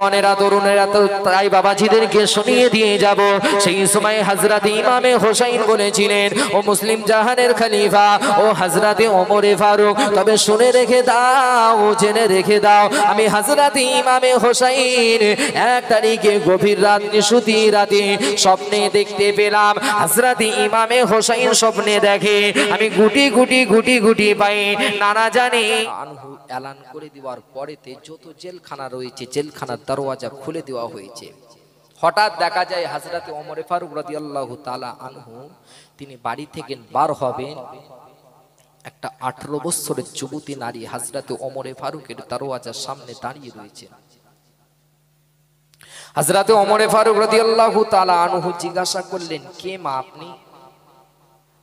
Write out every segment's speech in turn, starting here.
জওয়ানেরা তরুণেরা তো তাই বাবাজিদেরকে শুনিয়ে দিয়ে যাব। সেই সময় হযরত ইমামে হোসেন বলেছিলেন, ও মুসলিম জাহানের খলিফা, ও হযরতে ওমরে ফারুক, তবে শুনে রেখে দাও, জেনে রেখে দাও, আমি হযরত ইমামে হোসেন এক তারিখে গভীর রাত নিশুতি রাতে স্বপ্নে দেখতে পেলাম। হযরত ইমামে হোসেন স্বপ্নে দেখে আমি গুটি গুটি গুটি গুটি পাই নানা জানি আনহু এলান করে দেওয়ার পরেতে যত জেলখানা রয়েছে জেলখানার দরওয়াজা খুলে দেওয়া হয়েছে। হঠাৎ দেখা যায় হযরত ওমর ফারুক রাদিয়াল্লাহু তাআলা আনহু তিনি বাড়ি থেকে বার হবেন, একটা 18 বছরের যুবতী নারী হযরত ওমর ফারুকের দরওয়াজার সামনে দাঁড়িয়ে রয়েছে। হযরত ওমর ফারুক রাদিয়াল্লাহু তাআলা আনহু জিজ্ঞাসা করলেন, কে মা আপনি?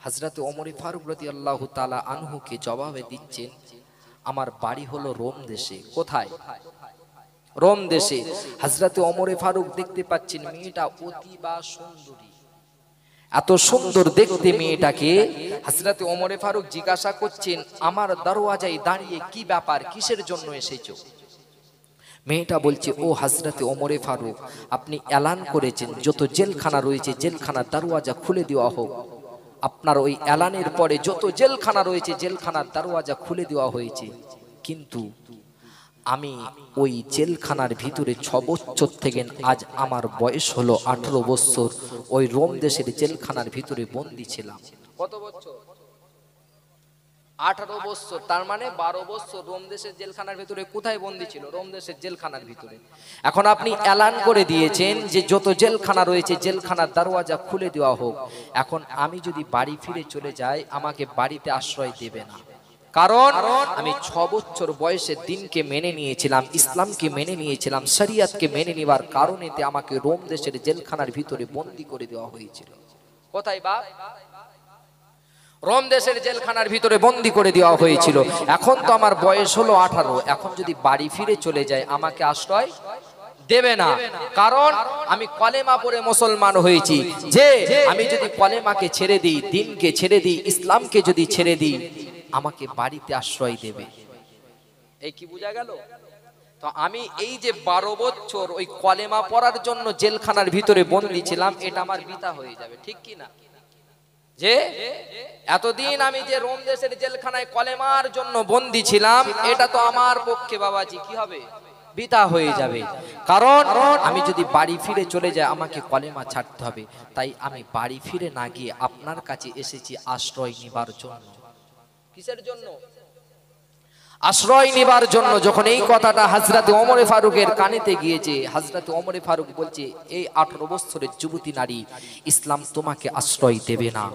হযরত ওমর ফারুক রাদিয়াল্লাহু তাআলা আনহুকে জবাবে দিচ্ছেন, আমার বাড়ি হলো রোম দেশে। কোথায়? রোম দেশে। হযরত ওমর ফারুক দেখতে পাচ্ছেন মেয়েটা অতিবা সুন্দরী, এত সুন্দর দেখতে মেয়েটাকে। হযরত ওমর ফারুক জিজ্ঞাসা করছেন, আমার দরওয়াজায় দাঁড়িয়ে কি ব্যাপার, কিসের জন্য এসেছো? মেয়েটা বলছে, ও হযরত ওমর ফারুক, আপনি এলান করেছেন যত জেলখানা রয়েছে জেলখানার দরওয়াজা খুলে দেওয়া হোক। আপনার ওই এলানের পরে যত জেলখানা রয়েছে জেলখানার দরওয়াজা খুলে দেওয়া হয়েছে, কিন্তু আমি ওই জেলখানার ভিতরে 6 বছর থেকে আজ আমার বয়স হলো 18 বছর ওই রোম দেশের জেলখানার ভিতরে বন্দী ছিলাম। কত বছর? 18 বছর, তার মানে 12 বছর রোম দেশের জেলখানার ভিতরে। কোথায় বন্দী ছিল? রোম দেশের জেলখানার ভিতরে। এখন আপনি এলান করে দিয়েছেন যে যত জেলখানা রয়েছে জেলখানার দরওয়াজা খুলে দেওয়া হোক। এখন আমি যদি বাড়ি ফিরে চলে যাই আমাকে বাড়িতে আশ্রয় দেবে না, কারণ আমি 6 বছর বয়সে দিনকে মেনে নিয়েছিলাম, ইসলামকে মেনে নিয়েছিলাম, শরিয়তকে মেনে নেবার কারণেতে আমাকে রোম দেশের জেলখানার ভিতরে বন্দী করে দেওয়া হয়েছিল। কোথায় বাপ? রোম দেশের জেলখানার ভিতরে বন্দী করে দেওয়া হয়েছিল। এখন তো আমার বয়স হলো 18, এখন যদি বাড়ি ফিরে চলে যায় আমাকে আশ্রয় দেবে না, কারণ আমি কলেমা পড়ে মুসলমান হয়েছি। যে আমি যদি কলেমাকে ছেড়ে দিই, দ্বীনকে ছেড়ে দিই, ইসলামকে যদি ছেড়ে দিই আমাকে বাড়িতে আশ্রয় দেবে। এই কি বোঝা গেল? তো আমি এই যে 12 বছর ওই কলেমা পড়ার জন্য জেলখানার ভিতরে বন্দী ছিলাম, এটা আমার বৃথা হয়ে যাবে, ঠিক কি না? যে এতদিন আমি যে রোম দেশের জেলখানায় কলেমার জন্য বন্দী ছিলাম, এটা তো আমার পক্ষে বাবাজি কি হবে? বৃথা হয়ে যাবে। কারণ আমি যদি বাড়ি ফিরে চলে যাই আমাকে কলেমা ছাড়তে হবে। তাই আমি বাড়ি ফিরে না গিয়ে আপনার কাছে এসেছি আশ্রয় নিবার জন্য। কিসের জন্য? আশ্রয় নিবার জন্য। যখন এই কথাটা হযরত ওমর ফারুকের কানেতে গিয়েছে, হযরত ওমর ফারুক বলছে, এই 18 বছরের যুবতী নারী, ইসলাম তোমাকে আশ্রয় দেবে না,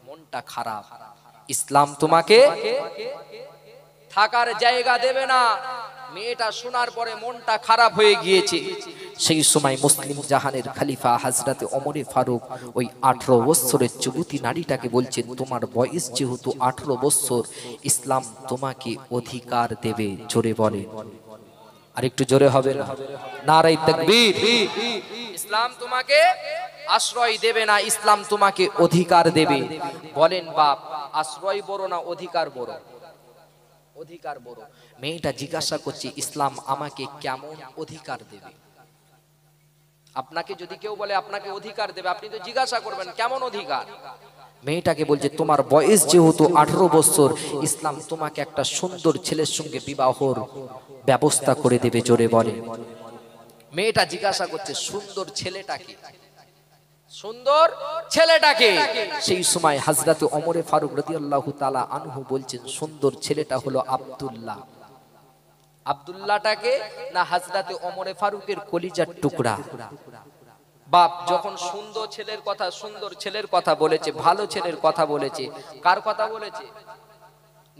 মনটা খারাপ, ইসলাম তোমাকে থাকার জায়গা দেবে না। মেয়েটা শোনার পরে মনটা খারাপ হয়ে গিয়েছে। সেই সময় মুসলিম জাহানের খলিফা হযরত ওমর ফারুক ওই 18 বছরের যুবতী নারীটাকে বলছেন, তোমার বয়স যেহেতু 18 বছর, ইসলাম তোমাকে অধিকার দেবে। জোরে বলে, আর একটু জোরে হবে না? নারায়ে তাকবীর। ইসলাম তোমাকে আশ্রয় দেবে না, ইসলাম তোমাকে অধিকার দেবে। বলেন বাপ, আশ্রয় বড় না অধিকার বড়? অধিকার বড়। মেয়েটা জিজ্ঞাসা করছে, ইসলাম আমাকে কেমন অধিকার দেবে? আপনাকে যদি কেউ বলে আপনাকে অধিকার দেবে, আপনি তো জিজ্ঞাসা করবেন কেমন অধিকার? মেয়েটাকে বলছে, তোমার বয়স যেহেতু 18 বছর, ইসলাম তোমাকে একটা সুন্দর ছেলের সঙ্গে বিবাহর ব্যবস্থা করে দেবে। জোরে বলে। মেয়েটা জিজ্ঞাসা করছে, সুন্দর ছেলেটাকে? সুন্দর ছেলেটাকে? সেই সময় হযরত ওমর ফারুক রাদিয়াল্লাহু তাআলা আনহু বলছেন, সুন্দর ছেলেটা হলো আব্দুল্লাহ। আব্দুল্লাহটাকে না হযরত ওমর ফারুকের কলিজার টুকরা। বাপ যখন সুন্দর ছেলের কথা বলেছে, ভালো ছেলের কথা বলেছে, কার কথা বলেছে?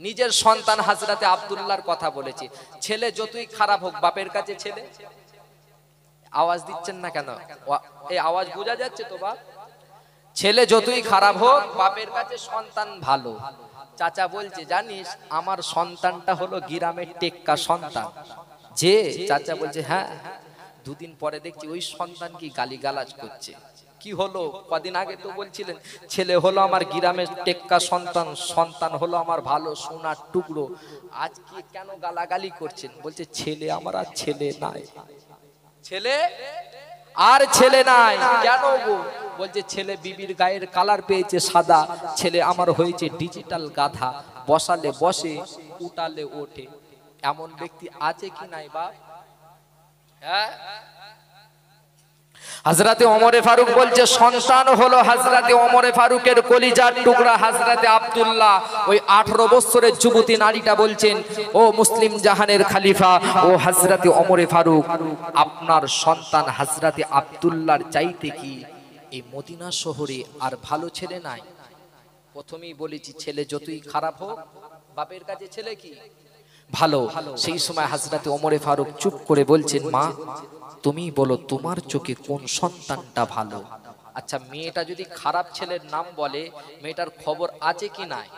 নিজের সন্তান হযরত আব্দুল্লাহর কথা বলেছে। ছেলে যতই খারাপ হোক বাপের কাছে ছেলে। আওয়াজ দিচ্ছেন না কেন? এই আওয়াজ বোঝা যাচ্ছে তো বাপ? ছেলে যতই খারাপ হোক বাপের কাছে সন্তান ভালো। চাচা বলছে, জানিস আমার সন্তানটা হলো গ্রামের টেক্কা সন্তান। যে চাচা বলছে, হ্যাঁ। দুদিন পরে দেখছি ওই সন্তান কি গালিগালাজ করছে। কি হলো? কদিন আগে তো বলছিলেন ছেলে হলো আমার গ্রামের টেক্কা সন্তান, সন্তান হলো আমার ভালো সোনার টুকরো। আজকে কেন গালাগালি করছেন? বলছে ছেলে আমার আর ছেলে নাই। ছেলে আর ছেলে নাই। কেন গো? বলছে ছেলে বিবির গায়ের কালার পেয়েছে সাদা, ছেলে আমার হয়েছে ডিজিটাল গাধা, বসালে বসে উঠালে ওঠে। এমন ব্যক্তি আছে কি নাই বাপ? হ্যাঁ, হযরতে ওমরে ফারুক বলছে সন্তান হলো হযরতে ওমরে ফারুকের কলিজার টুকরা হযরতে আব্দুল্লাহ। ওই 18 বছরের যুবতী নারীটা বলছেন, ও মুসলিম জাহানের খলিফা, ও হযরতে ওমরে ফারুক, আপনার সন্তান হযরতে আব্দুল্লাহর চাইতে কি এই মদিনা শহরে আর ভালো ছেলে নাই? প্রথমেই বলেছি ছেলে যতই খারাপ হোক বাপের কাছে ছেলে কি ভালো। সেই সময় হযরতে ওমরে ফারুক চুপ করে বলছেন, মা তুমি বলো তোমার চোখে কোন সন্তানটা ভালো? আচ্ছা, মেয়েটা যদি খারাপ ছেলের নাম বলে, মেয়েটার খবর আছে কি নাই?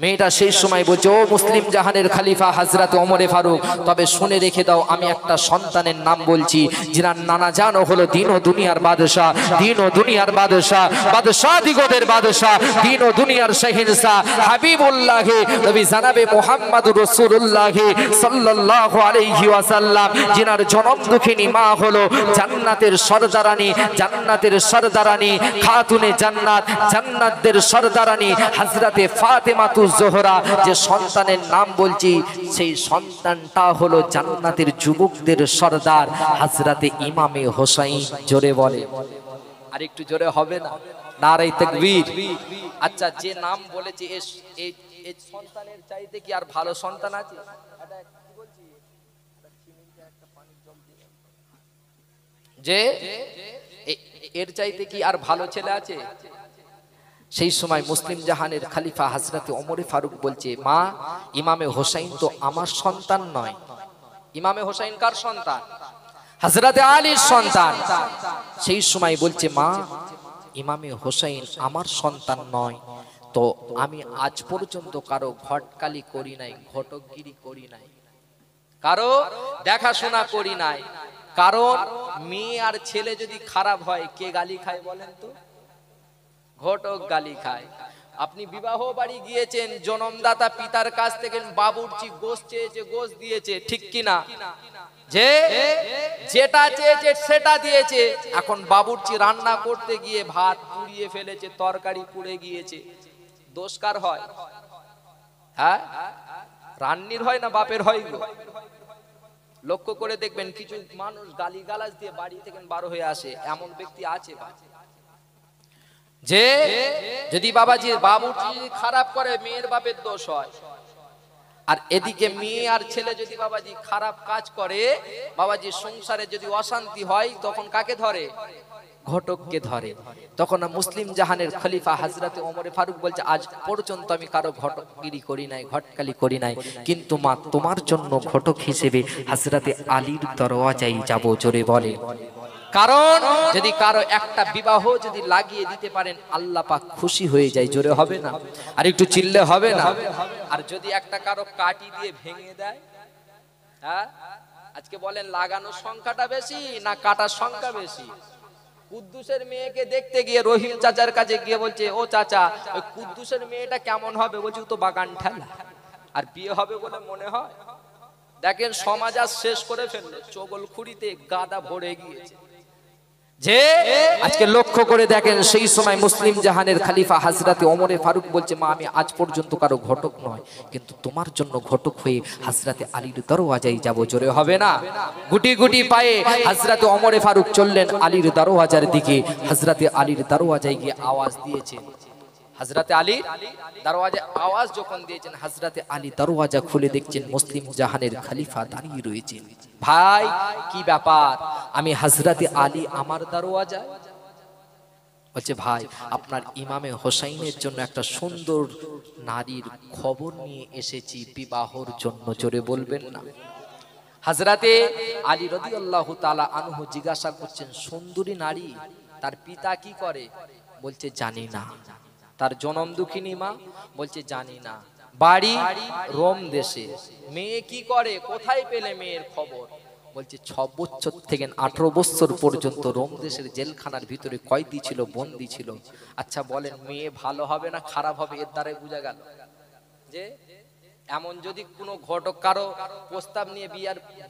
মেয়েটা সেই সময় বলছে, ও মুসলিম জাহানের খলিফা হযরত ওমরে ফারুক, তবে শুনে রেখে দাও, আমি একটা সন্তানের নাম বলছি যিনার নানা জানো হলো দিন ও দুনিয়ার বাদশা, দিন ও দুনিয়ার বাদশা, বাদশা দিগদের বাদশা, দিন ও দুনিয়ার শাহিনশাহ হাবিবুল্লাহ নবী জনাবে মুহাম্মদুর রাসূলুল্লাহ সাল্লাল্লাহু আলাইহি ওয়াসাল্লাম, যিনার জনম দুঃখিনী মা হলো জান্নাতের সরদারানী, জান্নাতের সরদারানী, খাতুনে জান্নাত, জান্নাতদের সরদারানী হযরতে ফাতেমা জোহরা। যে সন্তানের নাম বলছি সেই সন্তানটা হলো জান্নাতের যুবকদের সরদার হযরতে ইমামে হোসাইন। জোরে বলে, আর একটু জোরে হবে না? নারে তাকবীর। আচ্ছা, যে নাম বলেছে এই সন্তানের চাইতে কি আর ভালো সন্তান আছে? যে এর চাইতে কি আর ভালো ছেলে আছে? সেই সময় মুসলিম জাহানের খলিফা হযরতে ওমরে ফারুক বলছে, মা ইমামে হোসাইন তো আমার সন্তান নয়। ইমামে হোসাইন কার সন্তান? হযরতে আলীর সন্তান। সেই সময় বলছে, মা ইমামে হোসাইন আমার সন্তান নয়, তো আমি আজ পর্যন্ত কারো ঘটকালি করি নাই, ঘটকগিরি করি নাই, কারো দেখাশোনা করি নাই। কারণ মেয়ে আর ছেলে যদি খারাপ হয় কে গালি খায় বলেন তো? ঘটক গালি খায়। আপনি বিবাহ বাড়ি গিয়েছেন, জনমদাতা পিতার কাছ থেকে বাবুর্চি গোশ চেয়েছে, গোশ দিয়েছে, ঠিক কিনা? যে যেটা চেয়েছে সেটা দিয়েছে। এখন বাবুর্চি রান্না করতে গিয়ে ভাত পুড়িয়ে ফেলেছে, তরকারি পুড়ে গিয়েছে, দোষ কার হয়? হ্যাঁ, রান্নির হয় না বাপের হয় গো? লক্ষ্য করে দেখবেন কিছু মানুষ গালি গালাজ দিয়ে বাড়ি থেকে বার হয়ে আসে, এমন ব্যক্তি আছে যে যদি বাবাজি বাবুর্চি খারাপ করে মেয়ের বাপের দোষ হয়। আর এদিকে মেয়ে আর ছেলে যদি বাবাজি খারাপ কাজ করে, বাবাজি সংসারে যদি অশান্তি হয়, তখন কাকে ধরে? ঘটককে ধরে। তখন মুসলিম জাহানের খলিফা হযরতে ওমরে ফারুক বলছে, আজ পর্যন্ত আমি কারো ঘটকগিরি করি নাই, ঘটকালি করি নাই, কিন্তু মা তোমার জন্য ঘটক হিসেবে হযরতে আলীর দরওয়াজায় যাব। জোরে বলে, কারণ যদি কারো একটা বিবাহ যদি লাগিয়ে দিতে পারেন আল্লাহ পাক খুশি হয়ে যায়। জোরে হবে না? আর একটু চিল্লে হবে না? আর যদি একটা কারো কাটি দিয়ে ভেঙে দেয়, হ্যাঁ, আজকে বলেন লাগানোর সংখ্যাটা বেশি না কাটার সংখ্যা বেশি? কুদ্দুসের মেয়েকে দেখতে গিয়ে রহিম চাচার কাছে গিয়ে বলছে, ও চাচা ওই কুদ্দুসের মেয়েটা কেমন হবে? বলছে ও তো বাগান ঠেলা। আর বিয়ে হবে বলে মনে হয়? দেখেন সমাজ আজ শেষ করে ফেললো, চগলখুরিতে গাদা ভরে গিয়েছে। যে আজকে লক্ষ্য করে দেখেন, সেই সময় মুসলিম জাহানের খলিফা হযরতে ওমরে ফারুক বলছে, মা আমি আজ পর্যন্ত কারো ঘটক নয়, কিন্তু তোমার জন্য ঘটক হয়ে হযরতে আলীর দরওয়াজায় যাব। জোরে হবে না? গুটি গুটি পায়ে হযরতে ওমরে ফারুক চললেন আলীর দরওয়াজার দিকে। হযরতে আলীর দরওয়াজায় গিয়ে আওয়াজ দিয়েছেন। হযরতে আলী দরওয়াজায় আওয়াজ যখন দিয়েছেন, হযরতে আলী দরওয়াজা খুলে দেখছেন মুসলিম জাহানের খলিফা দাঁড়িয়ে রয়েছেন। ভাই কি ব্যাপার? আমি হযরতে আলী আমার দরওয়াজায়। বলছে, ভাই আপনার ইমামে হোসাইনের জন্য একটা সুন্দর নারীর খবর নিয়ে এসেছি বিবাহর জন্য। জোরে বলবেন না? হযরতে আলী রাদিয়াল্লাহু তাআলা আনহু জিজ্ঞাসা করছেন, সুন্দরী নারী, তার পিতা কি করে? বলছে জানি না। তার জনম দুঃখিনী মা? বলছে জানি না। বাড়ি রোম দেশে। মেয়ে কি করে? কোথায় পেলে মেয়ের খবর? বলছে 6 বছর থেকে 18 বছর পর্যন্ত রোম দেশের জেলখানার ভিতরে কয়েদি ছিল, বন্দী ছিল। আচ্ছা বলেন মেয়ে ভালো হবে না খারাপ হবে? এর দ্বারাই বোঝা গেল যে এমন যদি কোনো ঘটক কারো প্রস্তাব নিয়ে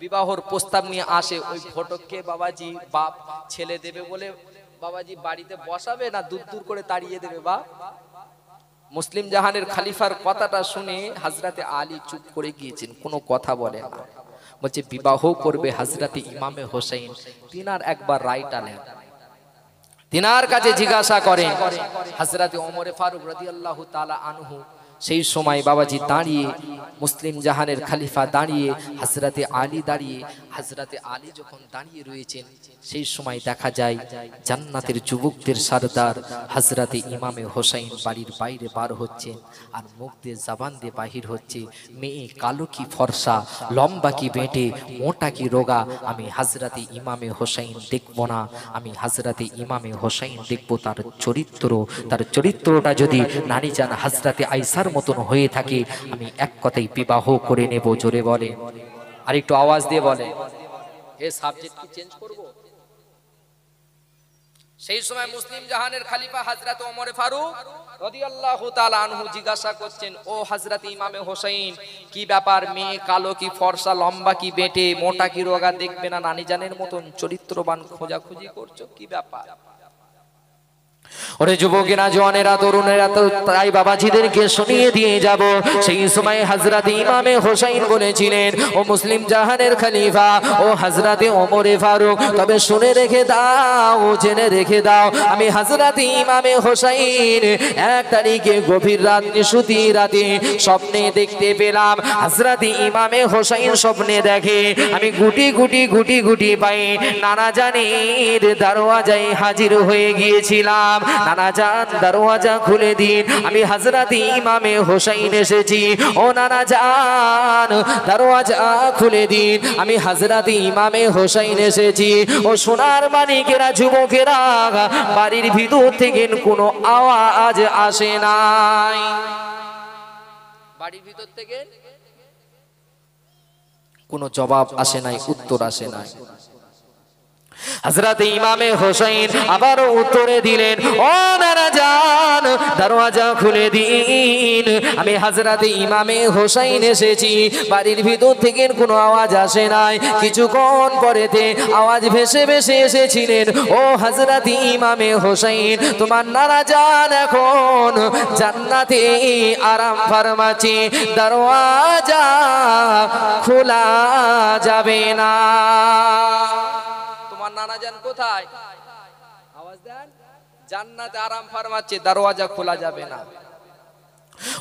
বিবাহর প্রস্তাব নিয়ে আসে, ওই ঘটককে বাবাজি বাপ ছেলে দেবে বলে বাবাজি বাড়িতে বসাবে না দূর দূর করে তাড়িয়ে দেবে? বা মুসলিম জাহানের খলিফার কথাটা শুনে হযরতে আলী চুপ করে গিয়েছেন, কোনো কথা বলেন না। বলছে বিবাহ করবে হযরতে ইমামে হোসেন। তিনার একবার রায়টা নেন, তিনার কাছে জিজ্ঞাসা করেন। হযরতে ওমর ফারুক রাদিয়াল্লাহু তাআলা আনহু সেই সময় বাবাজি দাঁড়িয়ে, মুসলিম জাহানের খলিফা দাঁড়িয়ে, হযরতে আলী দাঁড়িয়ে। হযরতে আলী যখন দাঁড়িয়ে রয়েছেন, সেই সময় দেখা যায় জান্নাতের যুবকদের সরদার হযরতে ইমামে হোসেন বাড়ির বাইরে বার হচ্ছেন, আর মুখ দিয়ে জবান দিয়ে বাহির হচ্ছে, মেয়ে কালো কি ফর্সা, লম্বা কি বেঁটে, মোটা কি রোগা, আমি হযরতে ইমামে হোসেন দেখব না, আমি হযরতে ইমামে হোসেন দেখব তার চরিত্র। তার চরিত্রটা যদি নানি জান হযরতে আয়েশার মতন হয়ে থাকে, আমি এক কথাই বিবাহ করে নেব। জোরে বলে, আর একটু আওয়াজ দিয়ে বলে, এ সাবজেক্ট কি চেঞ্জ করব? সেই সময় মুসলিম জাহানের খলিফা হযরত ওমর ফারুক রাদিয়াল্লাহু তাআলা আনহু জিজ্ঞাসা করছেন, ও হযরত ইমামে হোসেন, কি ব্যাপার? মেয়ে কালো কি ফর্সা, লম্বা কি বেঁটে, মোটা কি রোগা, দেখবে না নানি জানের মতন চরিত্রবান খোঁজাখুঁজি করছো, কি ব্যাপার? ওরে যুবকেরা, জওয়ানেরা, তরুণেরা, তো তাই বাবাজিদেরকে শুনিয়ে দিয়ে যাব। সেই সময় হযরত ইমামে হোসেন বলেছিলেন, ও মুসলিম জাহানের খলিফা, ও হযরতে ওমরে ফারুক, তবে শুনে রেখে দাও, জেনে রেখে দাও, আমি হযরত ইমামে হোসেন এক তারিখে গভীর রাত নিশুতি রাতে স্বপ্নে দেখতে পেলাম। হযরত ইমামে হোসেন স্বপ্নে দেখে আমি গুটি গুটি গুটি গুটি পাই নানা জানের দরওয়াজায় হাজির হয়ে গিয়েছিলাম। নানা জান দরওয়াজা খুলে দিন, আমি হযরত ইমামে হোসেন এসেছি। ও নানা জান দরওয়াজা খুলে দিন, আমি হযরত ইমামে হোসেন এসেছি। ও সোনার মানিকেরা, যুবকেরা, বাড়ির ভিতর থেকে কোনো আওয়াজ আসে নাই। বাড়ির ভিতর থেকে কোনো জবাব আসে নাই, উত্তর আসে নাই। হযরত ইমামে হোসেন আবারও উত্তরে দিলেন, ও নানা জান দরওয়াজা খুলে দিন, আমি হযরত ইমামে হোসেন এসেছি। বাড়ির ভিতর থেকে কোনো আওয়াজ আসে নাই। কিছুক্ষণ পরেতে আওয়াজ ভেসে ভেসে এসেছিলেন, ও হযরত ইমামে হোসেন, তোমার নানা জান এখন জান্নাতে আরাম ফরমাচ্ছে, দরওয়াজা খোলা যাবে না। নানা জান কোথায়? আওয়াজ দেন, জান্নাতে আরাম ফরমাচ্ছে, দরওয়াজা খোলা যাবে না।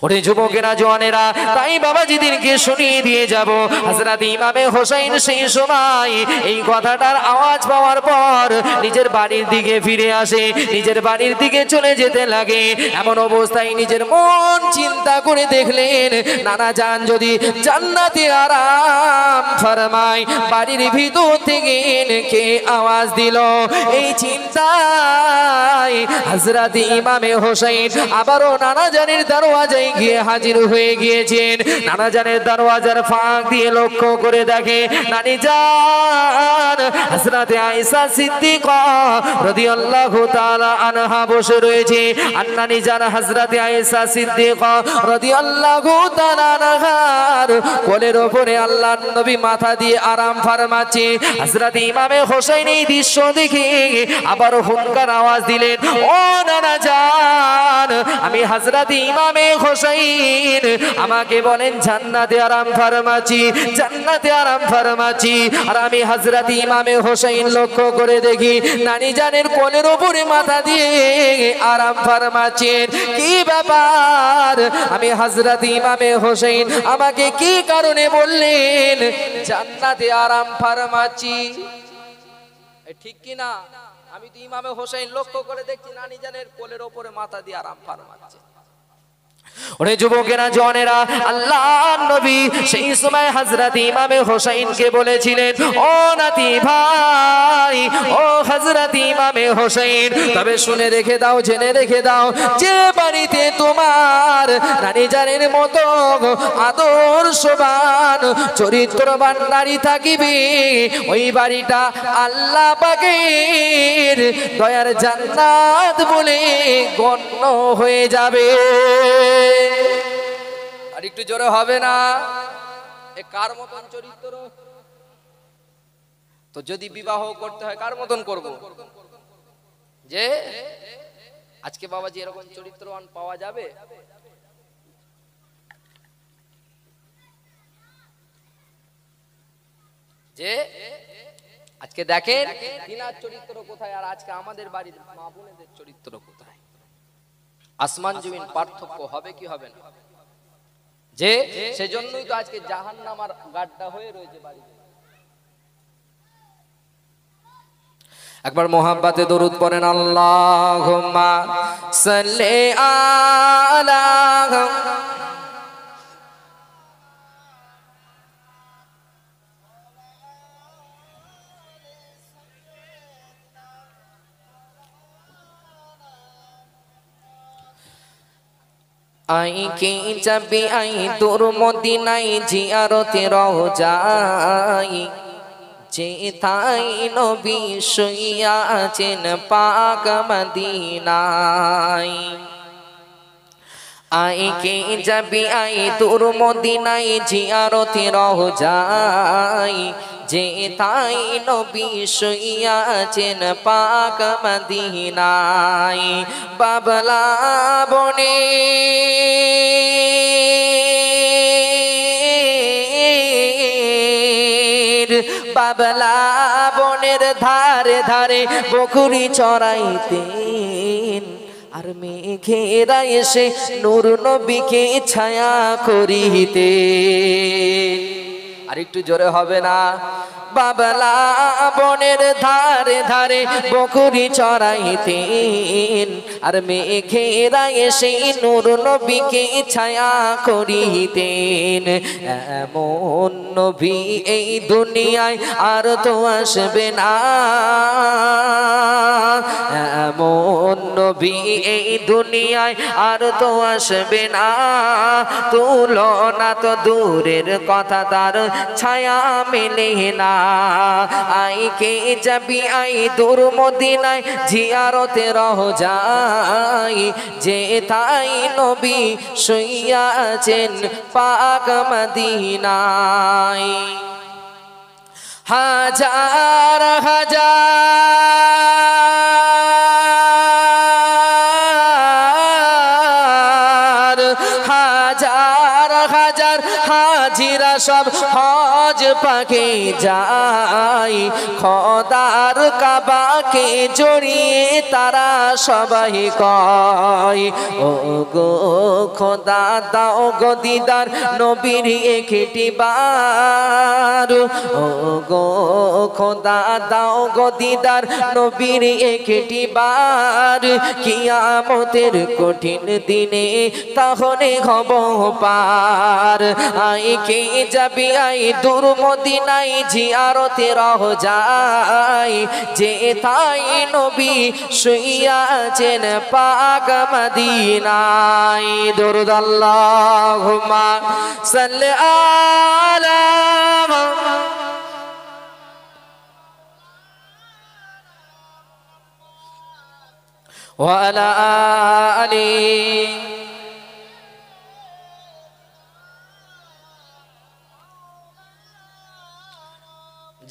ওরে যুবকেরা, জওয়ানেরা, তাই বাবাজিদেরকে শুনিয়ে দিয়ে যাব। হযরত ইমামে হোসেন সেই সময় এই কথাটার আওয়াজ পাওয়ার পর নিজের বাড়ির দিকে ফিরে আসে, নিজের বাড়ির দিকে চলে যেতে লাগে। এমন অবস্থায় নিজের মন চিন্তা করে দেখলেন, নানা জান যদি জান্নাতে আরাম ফরমায়, বাড়ির ভিতর থেকে কে আওয়াজ দিল? এই চিন্তায় হযরত ইমামে হোসেন আবারও নানা জানের দরওয়াজা গিয়ে হাজির হয়ে গিয়েছেন। নানা জানের দরওয়াজার ফাঁক দিয়ে লক্ষ্য করে দেখে নানি জান হযরতে আয়েশা সিদ্দিকা রাদিয়াল্লাহু তাআলা আনহা বসে রয়েছে। আর নানি জান হযরতে আয়েশা সিদ্দিকা রাদিয়াল্লাহু তাআলা আনহার কোলের উপরে আল্লাহর নবী মাথা দিয়ে আরাম ফরমাচ্ছে। হযরত ইমামে হোসেন এই দৃশ্য দেখে আবার হুঙ্কার আওয়াজ দিলেন, ও নানা জান, আমি হযরত ইমামে হোসেন, আমাকে বলেন জান্নাতে আরাম ফরমাচ্ছি, জান্নাতে আরাম ফরমাচ্ছি। আর আমি হযরত ইমামে হোসেন লক্ষ্য করে দেখি নানি জানের কোলের উপরে মাথা দিয়ে আরাম ফরমাচ্ছেন। কি ব্যাপার? আমি হযরত ইমামে হোসেন, আমাকে কি কারণে বললেন জান্নাতে আরাম ফরমাচ্ছি? ঠিক কি না? আমি তো ইমামে হোসেন লক্ষ্য করে দেখছি নানি জানের কোলের উপরে মাথা দিয়ে আরাম ফরমাচ্ছে। ওরে যুবকেরা, জওয়ানেরা, আল্লাহর নবী সেই সময় হযরত ইমামে হোসেনকে বলেছিলেন, ও নাতি ভাই, ও হযরত ইমামে হোসেন, তবে শুনে রেখে দাও, জেনে রেখে দাও, যে বাড়িতে তোমার নানি জানের মতো আদর্শবান চরিত্রবান নারী থাকিবে, ওই বাড়িটা আল্লাহ পাকের দয়ার জান্নাত বলে গণ্য হয়ে যাবে। আর আর একটু জোরে হবে না? এ কার মতন চরিত্র? তো যদি বিবাহ করতে হয় কার মতন করব? যে আজকে বাবাজি এরকম চরিত্রবান পাওয়া যাবে? যে আজকে দেখেন তিনার চরিত্র কোথায় আর আজকে আমাদের বাড়ির মা বোনেদের চরিত্র কোথায়? আসমান জমিন পার্থক্য হবে কি হবে না? যে সেজন্যই তো আজকে জাহান্নামার গাড্ডা হয়ে রয়েছে বাড়িতে। একবার মোহাব্বতে দরুদ পড়েন, আল্লাহুম্মা সাল্লি আলা আই কি যাবি আই তোর মদিনায় জিয়ারতে রওজাই, যে তাই নবী শুইয়া আছেন পাক মদিনায়। আই কে যাবি আই তোর মদিনায় জিয়ারতে রওজাই, যে তাই নবী শুইয়া আছেন পাক মদিনায়। বাবলা বনে বাবলা বনের ধারে ধারে বকরি চড়াইতেন, আর মেঘেরা এসে নূর নবীকে ছায়া করিতে। আর একটু জোরে হবে না? বাবলা বনের ধারে ধারে বকরি চড়াইতেন, আর মেঘেরা এসে নূর নবীকে ছায়া করিতেন। এমন নবী এই দুনিয়ায় আর তো আসবে না, এমন নবী এই দুনিয়ায় আর তো আসবে না। তুলনা তো দূরের কথা, তার ছায়া মেলে না। আই কে যাবি আই দূর মদিনায় জিয়ারতে রওজাই, যে তাই নবী শুইয়া আছেন পাক মদিনায়। হাজার হাজার হাজার হাজার হাজিরা সব হজ পাকে যায়, খোদার কাবাকে জড়িয়ে তারা সবাই কয়, ও গো খোদা দাও গো দিদার নবীর একটি বার, ও গো খোদা দাও গো দিদার নবীর একটি বার। কিয়ামতের কঠিন দিনে তাহলে হব পার। আই কে যাবি আই দূর মদিনায় জিয়ারতে রওজাই, যে তাই নবী শুইয়া আছেন পাক মদিনায়। দরুদ আল্লাহুম্মা সাল্লি আলা ওয়া আলা আলি।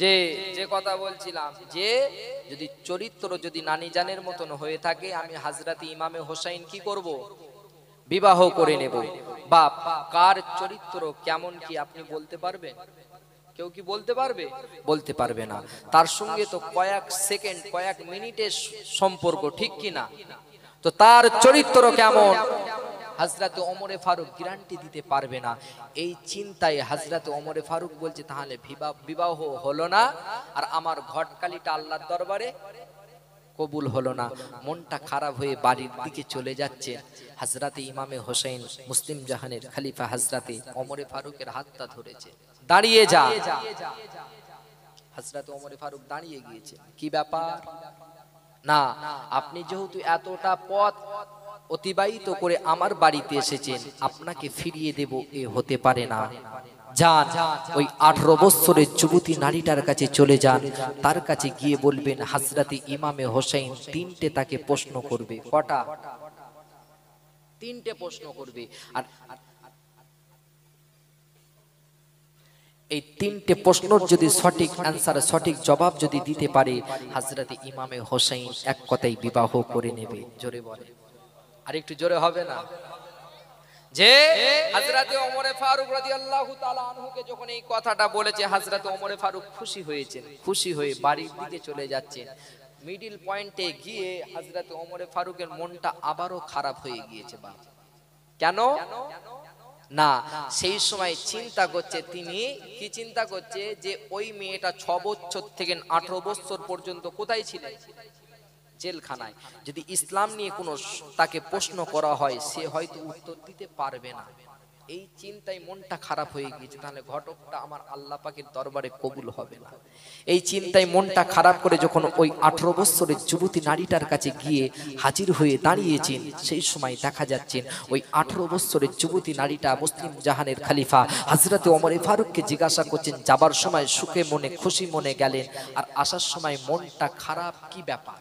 যে যে কথা বলছিলাম, যে যদি চরিত্র যদি নানি জানের মতন হয়ে থাকে, আমি হযরত ইমামে হোসাইন কি করব? বিবাহ করে নেব। বাপ কার চরিত্র কেমন কি আপনি বলতে পারবেন? কেউ কি বলতে পারবে? বলতে পারবে না। তার সঙ্গে তো কয়েক সেকেন্ড কয়েক মিনিটের সম্পর্ক, ঠিক কি না? তো তার চরিত্র কেমন হযরত ওমরে ফারুক গ্যারান্টি দিতে পারবে না। এই চিন্তায় হযরত ওমরে ফারুক বলছে, তাহলে বিবাহ হলো না, আর আমার ঘটকালিটা আল্লাহর দরবারে কবুল হলো না। মনটা খারাপ হয়ে বাড়ির দিকে চলে যাচ্ছে। হযরত ইমামে হোসেন মুসলিম জাহানের খলিফা হযরত ওমরে ফারুকের হাতটা ধরেছে, দাঁড়িয়ে যা। হযরত ওমরে ফারুক দাঁড়িয়ে গিয়েছে। কি ব্যাপার? না, আপনি যেহেতু এতটা পথ অতিবাহিত করে আমার বাড়িতে এসেছেন, আপনাকে ফিরিয়ে দেব এ হতে পারে না। যান, ওই 18 বছরের যুবতী নারীটার কাছে চলে যান, তার কাছে গিয়ে বলবেন হযরত ইমামে হোসেন তিনটে তাকে প্রশ্ন করবে। কটা? তিনটে প্রশ্ন করবে। আর এই তিনটে প্রশ্নের যদি সঠিক অ্যান্সার, সঠিক জবাব যদি দিতে পারে, হযরতে ইমামে হোসেন এক কথাই বিবাহ করে নেবে। জোরে বলে, আর একটু জোরে হবে না? যে হযরতে ওমর ফারুক রাদিয়াল্লাহু তাআলা আনহুকে যখন এই কথাটা বলেছে, হযরতে ওমর ফারুক খুশি হয়েছেন। খুশি হয়ে বাড়ির দিকে চলে যাচ্ছেন। মিডল পয়েন্টে গিয়ে হযরতে ওমর ফারুকের মনটা আবারও খারাপ হয়ে গিয়েছে। বাবা কেন না, সেই সময় চিন্তা করছে, তিনি কি চিন্তা করছে যে ওই মেয়েটা 6 বছর থেকে 18 বছর পর্যন্ত কোথায় ছিলেন? জেলখানায়। যদি ইসলাম নিয়ে কোনো তাকে প্রশ্ন করা হয়, সে হয়তো উত্তর দিতে পারবে না। এই চিন্তায় মনটা খারাপ হয়ে গিয়েছে, তাহলে ঘটকটা আমার আল্লাহ পাকের দরবারে কবুল হবে না। এই চিন্তায় মনটা খারাপ করে যখন ওই 18 বছরের যুবতী নারীটার কাছে গিয়ে হাজির হয়ে দাঁড়িয়েছেন, সেই সময় দেখা যাচ্ছেন ওই 18 বছরের যুবতী নারীটা মুসলিম জাহানের খলিফা হযরতে ওমর ফারুককে জিজ্ঞাসা করছেন, যাবার সময় সুখে মনে খুশি মনে গেলেন, আর আসার সময় মনটা খারাপ, কি ব্যাপার?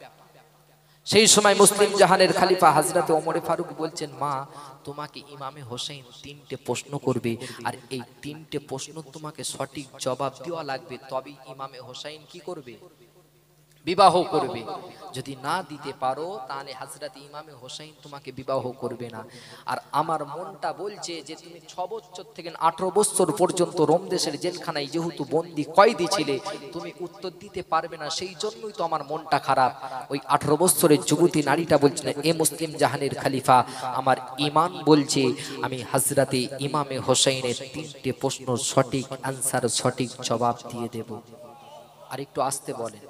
সেই সময় মুসলিম জাহানের খলিফা হযরতে ওমর ফারুক বলছেন, মা তোমাকে ইমামে হোসেন 3টে প্রশ্ন করবে, আর এই 3টে প্রশ্ন তোমাকে সঠিক জবাব দেওয়া লাগবে, তবেই ইমামে হোসেন কি করবে? বিবাহ করবে। যদি না দিতে পারো তাহলে হযরত ইমামে হোসেন তোমাকে বিবাহ করবে না। আর আমার মনটা বলছে যে তুমি 6 বছর থেকে 18 বছর পর্যন্ত রোম দেশের জেলখানায় যেহেতু বন্দী কয়েদি ছিলে, তুমি উত্তর দিতে পারবে না, সেই জন্যই তো আমার মনটা খারাপ। ওই 18 বছরের যুবতী নারীটা বলছে, এ মুসলিম জাহানের খলিফা, আমার ঈমান বলছে আমি হযরতে ইমামে হোসেনের 3টে প্রশ্ন সঠিক আনসার, সঠিক জবাব দিয়ে দেব। আর একটু আস্তে বলেন,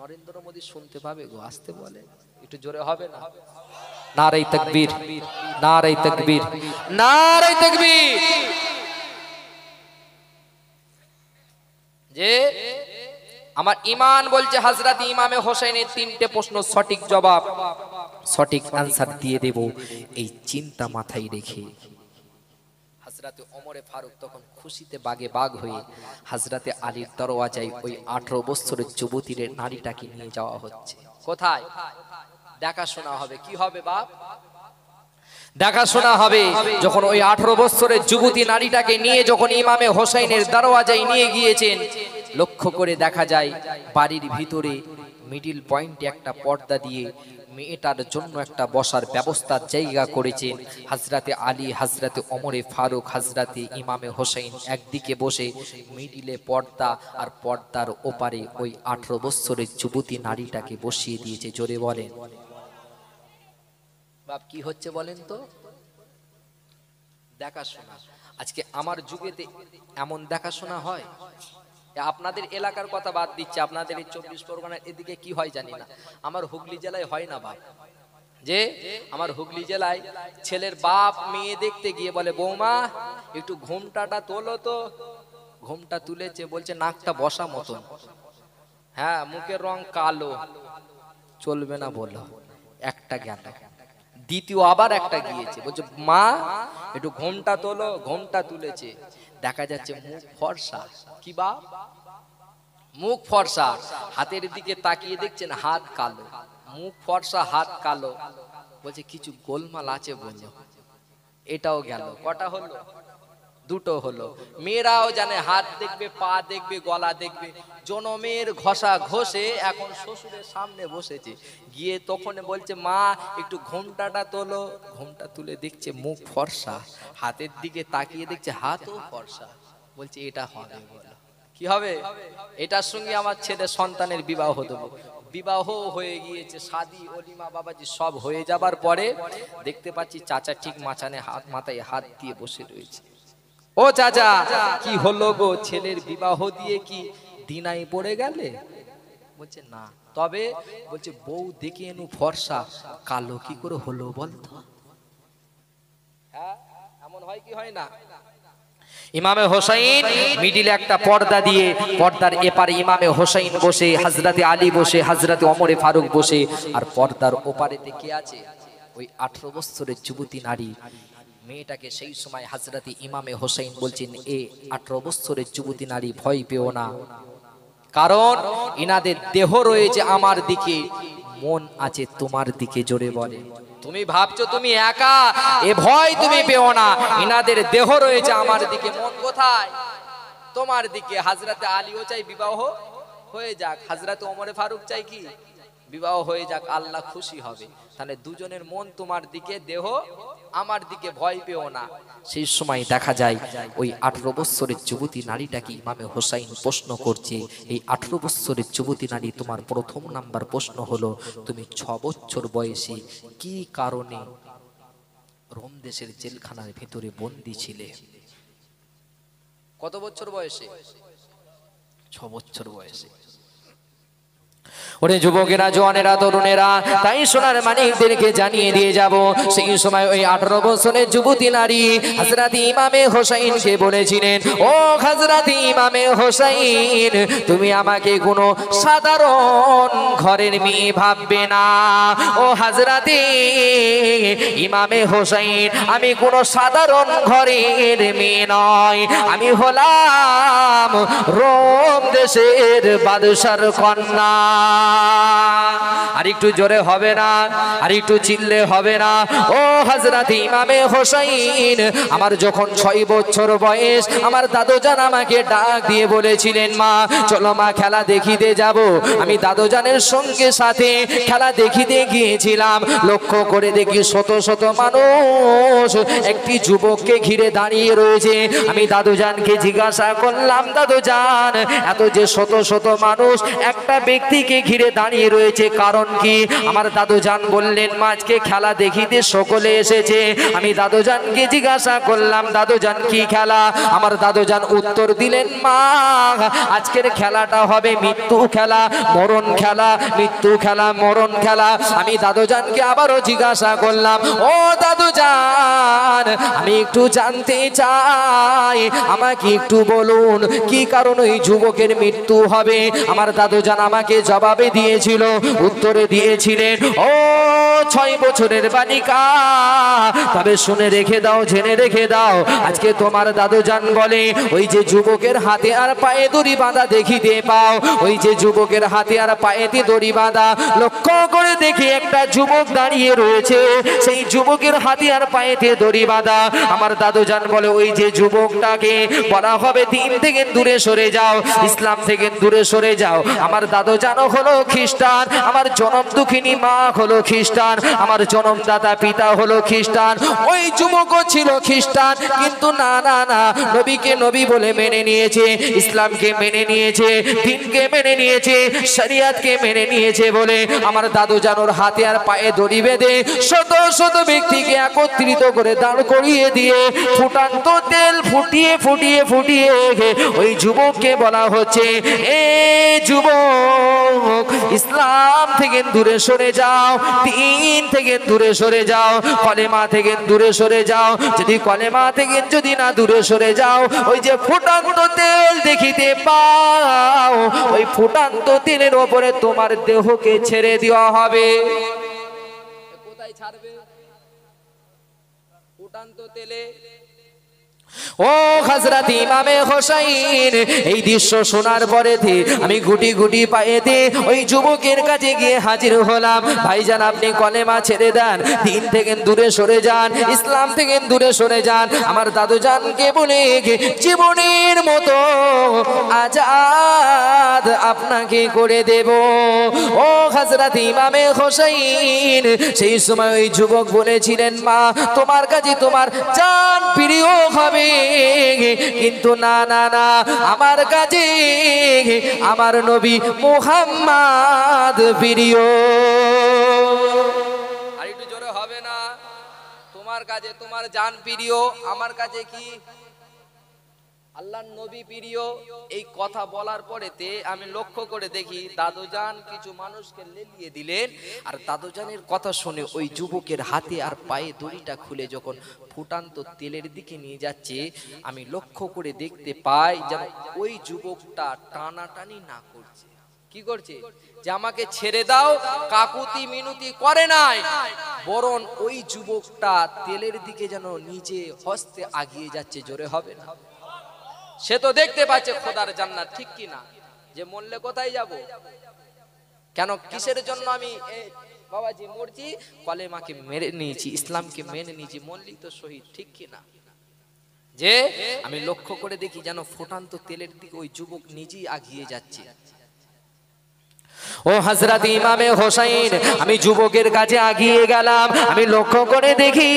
নরেন্দ্র মোদী শুনতে পাবে গো, আসতে বলে, একটু জোরে হবে না? নারে তাকবীর, নারে তাকবীর, নারে তাকবীর। যে আমার ঈমান বলছে হযরত ইমামে হোসেনের 3টে প্রশ্ন সঠিক জবাব, সঠিক আনসার দিয়ে দেব। এই চিন্তা মাথায় রেখে হযরতে ওমর ফারুক তখন খুশিতে বাগে বাগ হয়ে হযরতে আলীর দরওয়াজায় ওই 18 বছরের যুবতীর নারীটাকে নিয়ে যাওয়া হচ্ছে। কোথায়? দেখাশোনা হবে। কি হবে বাপ? দেখাশোনা হবে। যখন ওই 18 বছরের যুবতী নারীটাকে নিয়ে যখন ইমামে হোসেনের দরওয়াজায় নিয়ে গিয়েছেন, লক্ষ্য করে দেখা যায় বাড়ির ভিতরে মিডল পয়েন্টে একটা পর্দা দিয়ে মেয়েটার জন্য একটা বসার ব্যবস্থার জায়গা করেছেন। হযরতে আলী, হযরতে ওমর ফারুক, হযরতে ইমামে হোসেন একদিকে বসে, মিডিলে পর্দা, আর পর্দার ওপারে ওই 18 বছরের যুবতী নারীটাকে বসিয়ে দিয়েছে। জোরে বলেন বাপ, কি হচ্ছে বলেন তো? দেখাশোনা। আজকে আমার যুগেতে এমন দেখাশোনা হয়? আপনাদের এলাকার কথা বাদ দিচ্ছে, আপনাদের এই 24 পরগনার এদিকে কি হয় জানি না, আমার হুগলি জেলায় হয় না বাপ। যে আমার হুগলি জেলায় ছেলের বাপ মেয়ে দেখতে গিয়ে বলে, বৌমা একটু ঘোমটাটা তোলো তো। ঘোমটা তুলেছে, বলছে নাকটা বসা মতন, হ্যাঁ মুখের রং কালো, চলবে না বললো। একটা গেল, দ্বিতীয় আবার একটা গিয়েছে, বলছে মা একটু ঘোমটা তোলো। ঘোমটা তুলেছে, দেখা যাচ্ছে মুখ ফর্সা। কি বাপ? মুখ ফর্সা। হাতের দিকে তাকিয়ে দেখছেন হাত কালো, মুখ ফর্সা, হাত কালো। বলছে কিছু গোলমাল আছে বললো। এটাও গেল। কটা হলো? দুটো হলো। মেয়েরাও জানে হাত দেখবে, পা দেখবে, গলা দেখবে। জনমের ঘষা ঘষে এখন শ্বশুরের সামনে বসেছে, গিয়ে তখন বলছে মা একটু ঘোমটাটা তোলো। ঘোমটা তুলে দেখছে মুখ ফর্সা, হাতের দিকে তাকিয়ে দেখছে হাতও ফর্সা। বলছে এটা হবে। বলো কি হবে? এটার সঙ্গে আমার ছেলে সন্তানের বিবাহ দেবো। বিবাহ হয়ে গিয়েছে, শাদি অলিমা বাবাজি সব হয়ে যাবার পরে দেখতে পাচ্ছি চাচা ঠিক মাচানে হাত, মাথায় হাত দিয়ে বসে রয়েছে। ও চাচা কি হলো গো, ছেলের বিবাহ দিয়ে কি দিনাই পড়ে গেলে? বলছে না। তবে বলছে বউ দেখে এনু ফর্সা, কালো কি করে হলো বলতো? হ্যাঁ এমন হয় কি হয় না? ইমামে হোসেন মিডিলে একটা পর্দা দিয়ে, পর্দার এপারে ইমামে হোসেন বসে, হযরতে আলী বসে, হযরতে ওমর ফারুক বসে, আর পর্দার ওপারেতে কে আছে? ওই 18 বছরের যুবতী নারী। মেয়েটাকে সেই সময় হযরতে ইমামে হোসেন বলছেন, এ 18 বছরের যুবতী নারী ভয় পেও না, কারণ ইনাদের দেহ রয়েছে আমার দিকে, মন আছে তোমার দিকে। জোরে বলে তুমি ভাবছো তুমি একা, এ ভয় তুমি পেও না। ইনাদের দেহ রয়েছে আমার দিকে, মন কোথায়? তোমার দিকে। হযরতে আলীও চাই বিবাহ হয়ে যাক, হযরতে ওমরে ফারুক চাই কি বিবাহ হয়ে যাক, আল্লাহ খুশি হবে। তাহলে দুজনের মন তোমার দিকে, দেহ আমার দিকে, ভয় পেও না। সেই সময় দেখা যায় ওই 18 বছরের যুবতী নারীটাকে ইমামে হোসাইন প্রশ্ন করছে। এই 18 বছরের যুবতী নারী, তোমার প্রথম নাম্বার প্রশ্ন হলো, তুমি 6 বছর বয়সে কি কারণে রোম দেশের জেলখানার ভিতরে বন্দী ছিলে? কত বছর বয়সে? 6 বছর বয়সে। ওরে যুবকেরা, জওয়ানেরা, তরুণেরা, তাই সোনার মানিকদেরকে জানিয়ে দিয়ে যাব, সেই সময় ওই 18 বছরের যুবতী নারী হযরত ইমামে হোসাইনকে বলেছিলেন, ও হযরত ইমামে হোসাইন, তুমি আমাকে কোনো সাধারণ ঘরের মেয়ে ভাববে না। ও হযরত ইমামে হোসাইন, আমি কোনো সাধারণ ঘরের মেয়ে নয়, আমি হলাম রোম দেশের বাদশার কন্যা। আর একটু জোরে হবে না? আর একটু চিল্লে হবে না? ও হযরত ইমামে হোসাইন, আমার যখন 6 বছর বয়স, আমার দাদুজান আমাকে ডাক দিয়ে বলেছিলেন, মা চলো মা খেলা দেখিতে যাব। আমি দাদুজানের সঙ্গে সাথে খেলা দেখিতে গিয়েছিলাম। লক্ষ্য করে দেখি শত শত মানুষ একটি যুবককে ঘিরে দাঁড়িয়ে রয়েছে। আমি দাদুজানকে জিজ্ঞাসা করলাম, দাদুজান, এত যে শত শত মানুষ একটা ব্যক্তিকে ঘিরে দাঁড়িয়ে রয়েছে, কারণ কি? আমার দাদুজান বললেন, মা আজকে খেলা দেখিতে সকলে এসেছে। আমি দাদুজানকে জিজ্ঞাসা করলাম, দাদুজান কি খেলা? আমার দাদুজান উত্তর দিলেন, মা আজকের খেলাটা হবে মৃত্যু খেলা, মরণ খেলা, মৃত্যু খেলা, মরণ খেলা। আমি দাদুজানকে আবারও জিজ্ঞাসা করলাম, ও দাদুজান, আমি একটু জানতে চাই, আমাকে একটু বলুন কি কারণ ওই যুবকের মৃত্যু হবে? আমার দাদুজান আমাকে জবাবে দিয়েছিল, উত্তরে দিয়েছিলেন, ও 6 বছরের বালিকা, তবে শুনে রেখে দাও, জেনে রেখে দাও, আজকে তোমার দাদুজান বলে, ওই যে যুবকের হাতে আর পায়ে দড়ি বাঁধা দেখিতে পাও, ওই যে যুবকের হাতে আর পায়েতে দড়ি বাঁধা, লক্ষ্য করে দেখি একটা যুবক দাঁড়িয়ে রয়েছে, সেই যুবকের হাতে আর পায়েতে দড়ি বাঁধা। আমার দাদুজান বলে, ওই যে যুবকটাকে বলা হবে দিন থেকে দূরে সরে যাও, ইসলাম থেকে দূরে সরে যাও। আমার দাদুজান হলো খ্রিস্টান, আমার জনম দুঃখিনী মা হলো খ্রিস্টান, আমার জনমদাতা পিতা হলো খ্রিস্টান, ওই যুবকও ছিল খ্রিস্টান, কিন্তু না না না, নবীকে নবী বলে মেনে নিয়েছে, ইসলামকে মেনে নিয়েছে, দ্বীনকে মেনে নিয়েছে, শরিয়তকে মেনে নিয়েছে বলে আমার দাদুজান ওর হাতে আর পায়ে দড়ি বেঁধে শত শত ব্যক্তিকে একত্রিত করে দাঁড় করিয়ে দিয়ে ফুটান্ত তেল ফুটিয়ে ফুটিয়ে ফুটিয়ে ওই যুবককে বলা হচ্ছে, এ যুবক, ইসলাম থেকে দূরে সরে যাও, দ্বীন থেকে দূরে সরে যাও, কলেমা থেকে দূরে সরে যাও। যদি কলেমা থেকে যদি না দূরে সরে যাও, ওই যে ফুটান্ত তেল দেখিতে পাও, ওই ফুটান্ত তেলের ওপরে তোমার দেহকে ছেড়ে দেওয়া হবে। কোথায় ছাড়বে? ফুটান্ত তেলে। ও হযরত ইমামে হোসাইন, এই দৃশ্য শোনার পরেতে আমি গুটি গুটি পায়েতে ওই যুবকের কাছে গিয়ে হাজির হলাম। ভাইজান, আপনি কলেমা ছেড়ে দেন, দ্বীন থেকে দূরে সরে যান, ইসলাম থেকে দূরে সরে যান। আমার দাদুজানকে বলে জীবনের মতো আজাদ আপনাকে করে দেব। ও হযরত ইমামে হোসাইন, সেই সময় ওই যুবক বলেছিলেন, মা তোমার কাছে তোমার জান প্রিয় হবে, কিন্তু না না না, আমার কাছে আমার নবী মুহাম্মদ প্রিয়। আর একটু জোরে হবে না? তোমার কাছে তোমার জান প্রিয়, আমার কাছে কি আল্লাহর নবী প্রিয়। এই কথা বলার পরেতে আমি লক্ষ্য করে দেখি দাদুজান কিছু মানুষকে লেলিয়ে দিলেন, আর দাদুজানের কথা শুনে ওই যুবকের হাতে আর পায়ে দড়িটা খুলে যখন ফুটান্ত তেলের দিকে নিয়ে যাচ্ছে, আমি লক্ষ্য করে দেখতে পাই যেন ওই যুবকটা টানাটানি না করছে। কি করছে? যে আমাকে ছেড়ে দাও কাকুতি মিনতি করে নাই, বরং ওই যুবকটা তেলের দিকে যেন নিজে হস্তে আগিয়ে যাচ্ছে। জোরে হবে না? সে তো দেখতে পাচ্ছে খোদার জান্নাত, ঠিক কি না? যে মরলে কোথায় যাব? কেন কিসের জন্য আমি বাবাজি মরছি? কলেমাকে মেনে নিয়েছি, ইসলামকে মেনে নিয়েছি, মল্লি তো শহীদ, ঠিক কি না? যে আমি লক্ষ্য করে দেখি যেন ফুটান্ত তেলের দিকে ওই যুবক নিজেই আগিয়ে যাচ্ছে। ও হযরত ইমামে হোসেন, আমি যুবকের কাছে আগিয়ে গেলাম, আমি লক্ষ্য করে দেখি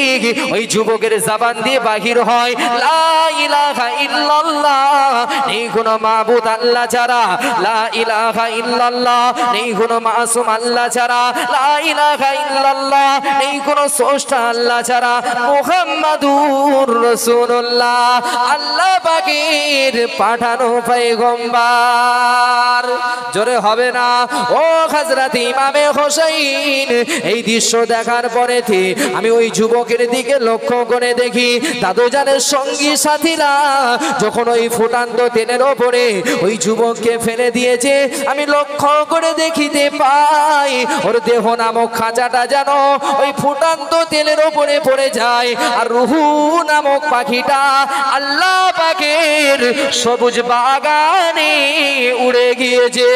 ওই যুবকের জবান দিয়ে বাহির হয় লা ইলাহা ইল্লাল্লাহ, নেই কোনো মাবুদ আল্লাহ ছাড়া, লা ইলাহা ইল্লাল্লাহ, নেই কোনো মাসুম আল্লাহ ছাড়া, লা ইলাহা ইল্লাল্লাহ, নেই কোনো স্রষ্টা আল্লাহ ছাড়া, মুহাম্মাদুর রাসূলুল্লাহ, আল্লাহ পাকের পাঠানো পয়গম্বর। জোরে হবে না? ও হযরত ইমামে হোসেন, এই দৃশ্য দেখার পরে আমি ওই যুবকের দিকে লক্ষ্য করে দেখি দাদুজানের সঙ্গী সাথীরা যখন ওই ফুটান্ত তেলের ওপরে ওই যুবককে ফেলে দিয়েছে, আমি লক্ষ্য করে দেখিতে পাই ওর দেহ নামক খাঁচাটা যেন ওই ফুটান্ত তেলের ওপরে পড়ে যায়, আর রুহু নামক পাখিটা আল্লাহ পাকের সবুজ বাগানে উড়ে গিয়েছে।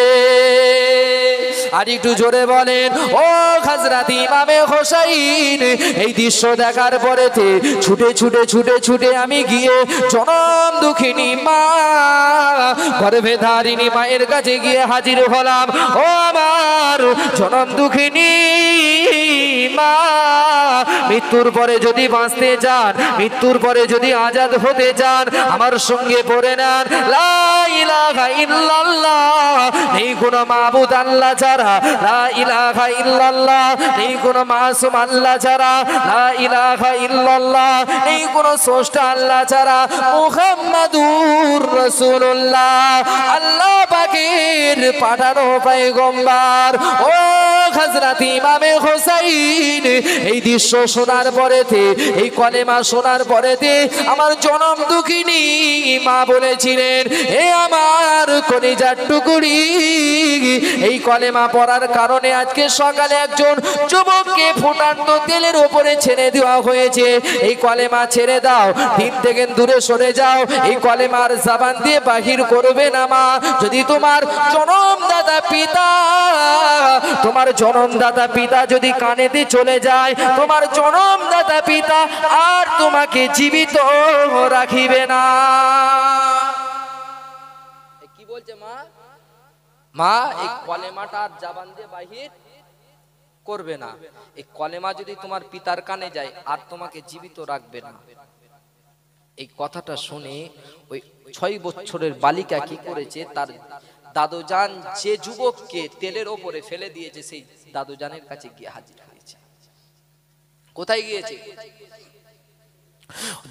আর একটু জোরে বলেন ও হযরত ইমামে হোসেন, এই দৃশ্য দেখার পরে ছুটে ছুটে ছুটে ছুটে আমি গিয়ে জনম দুঃখিনী মা, গর্ভে ধারিণী মায়ের কাছে গিয়ে হাজির হলাম। ও আমার জনম দুঃখিনী মা, মৃত্যুর পরে যদি বাঁচতে চান, মৃত্যুর পরে যদি আজাদ হতে চান, আমার সঙ্গে পড়ে নেন লা ইলাহা ইল্লাল্লাহ, নেই কোনো মাবুদ আল্লাহ ছাড়া, লা ইলাহা ইল্লাল্লাহ, নেই কোনো মাসুম আল্লাহ ছাড়া, লা ইলাহা ইল্লাল্লাহ, নেই কোনো স্রষ্টা আল্লাহ ছাড়া, মুহাম্মাদুর রাসূলুল্লাহ, আল্লাহ পাকের পাঠানো পয়গম্বর। ও হযরত ইমামে হোসেন, এই দৃশ্য শোনার পরেতে, এই কলেমা শোনার পরেতে আমার জনম দুঃখিনী মা বলেছিলেন, হে আমার কলিজার টুকরি, এই কলেমা পড়ার কারণে আজকে সকালে একজন যুবককে ফুটান্ত তেলের উপরে ছেড়ে দেওয়া হয়েছে। এই কলেমা ছেড়ে দাও, দিন থেকে দূরে সরে যাও, এই কলেমার জবান দিয়ে বাহির করবে না মা। যদি তোমার জনমদাতা পিতা, তোমার জনমদাতা পিতা যদি কানেতে চলে যায়, তোমার জনমদাতা পিতা আর তোমাকে জীবিত রাখিবে না। কি বলছে মা? মা এই কলেমাটার জবান দিয়ে বাহির করবে না। এই কলেমা যদি তোমার পিতার কানে যায় আর তোমাকে জীবিত রাখবে না। এই কথাটা শুনে ওই 6 বছরের বালিকা কি করেছে, তার দাদুজান যে যুবককে তেলের ওপরে ফেলে দিয়েছে সেই দাদুজানের কাছে গিয়ে হাজির হয়েছে। কোথায় গিয়েছে?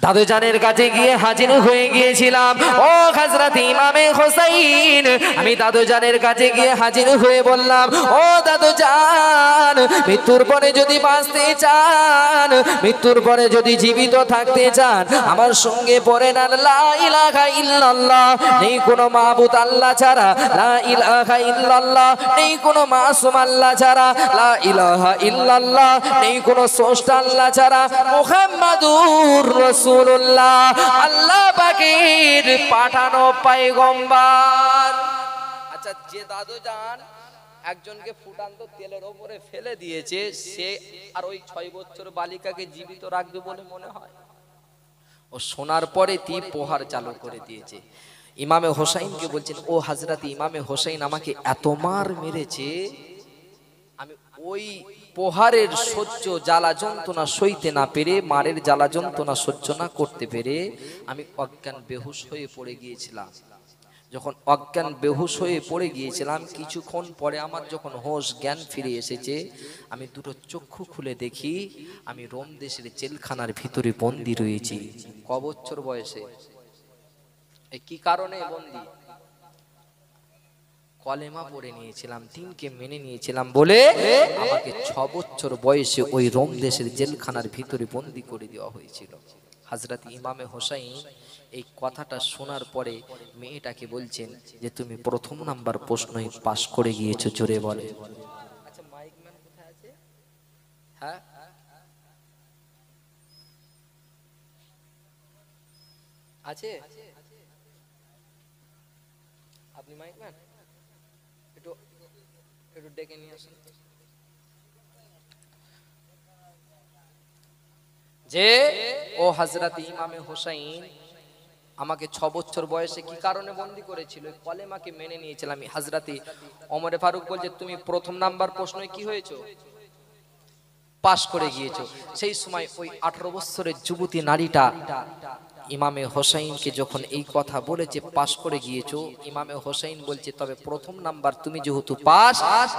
দাদুজানের কাছে গিয়ে হাজির হয়ে গিয়েছিলাম। ও হযরত ইমামে হোসেন, আমি দাদুজানের কাছে গিয়ে হাজির হয়ে বললাম, ও দাদুজান, মৃত্যুর পরে যদি বাঁচতে চান, মৃত্যুর পরে যদি জীবিত থাকতে চান, আমার সঙ্গে পড়ে না লা ইলাহা ইল্লাল্লাহ, নেই কোনো মাবুদ আল্লাহ ছাড়া, লা ইলাহা ইল্লাল্লাহ, নেই কোনো মাসুম আল্লাহ ছাড়া, লা ইলাহা ইল্লাল্লাহ, নেই কোনো স্রষ্টা আল্লাহ ছাড়া, মুহাম্মাদুর রাসূলুল্লাহ, আল্লাহ পাকের পাঠানো পয়গম্বর। আচ্ছা, যে দাদুজান একজনকে ফুটান্ত তেলের উপরে ফেলে দিয়েছে, সে আর ওই 6 বছর বালিকাকে জীবিত রাখবে বলে মনে হয়? ও শোনার পরে পোহার চালু করে দিয়েছে। ইমামে হোসেনকে বলছেন, ও হযরত ইমামে হোসেন, আমাকে এত মার মেরেছে, আমি ওই পোহারের সহ্য জ্বালা যন্ত্রণা সইতে না পেরে, মারের জ্বালা যন্ত্রণা সহ্য না করতে পেরে আমি অজ্ঞান বেহুশ হয়ে পড়ে গিয়েছিলাম। যখন অজ্ঞান বেহুশ হয়ে পড়ে গিয়েছিলাম, কিছুক্ষণ পরে আমার যখন হোশ জ্ঞান ফিরে এসেছে, আমি দুটো চক্ষু খুলে দেখি আমি রোম দেশের জেলখানার ভিতরে বন্দী রয়েছি। ক বছর বয়সে? এই কি কারণে বন্দী? কলেমা পড়ে নিয়েছিলাম, দিনকে মেনে নিয়েছিলাম বলে আমাকে 6 বছর বয়সে ওই রোম দেশের জেলখানার ভিতরে বন্দী করে দেওয়া হয়েছিল। হযরত ইমামে হোসেন এই কথাটা শোনার পরে মেয়েটাকে বলছেন যে তুমি প্রথম নাম্বার প্রশ্নই পাস করে গিয়েছো, জোরে বলে। আচ্ছা, মাইক ম্যান কোথায় আছে? হ্যাঁ, আছে? আপনি মাইক ম্যান? একটু ডেকে নিয়ে আসেন। যে ও হযরত ইমামে হোসাইন আমাকে 6 বছর বয়সে কি কারণে বন্দী করেছিল, কলেমাকে মেনে নিয়েছিলাম। আমি হযরত ওমর ফারুক বলছে তুমি প্রথম নাম্বার প্রশ্নে কি হয়েছো, পাশ করে গিয়েছো। সেই সময় ওই 18 বছরের যুবতী নারীটা ইমামে হোসাইনকে যখন এই কথা বলেছে পাশ করে গিয়েছো, ইমামে হোসাইন বলছে তবে প্রথম নাম্বার তুমি যেহেতু পাস,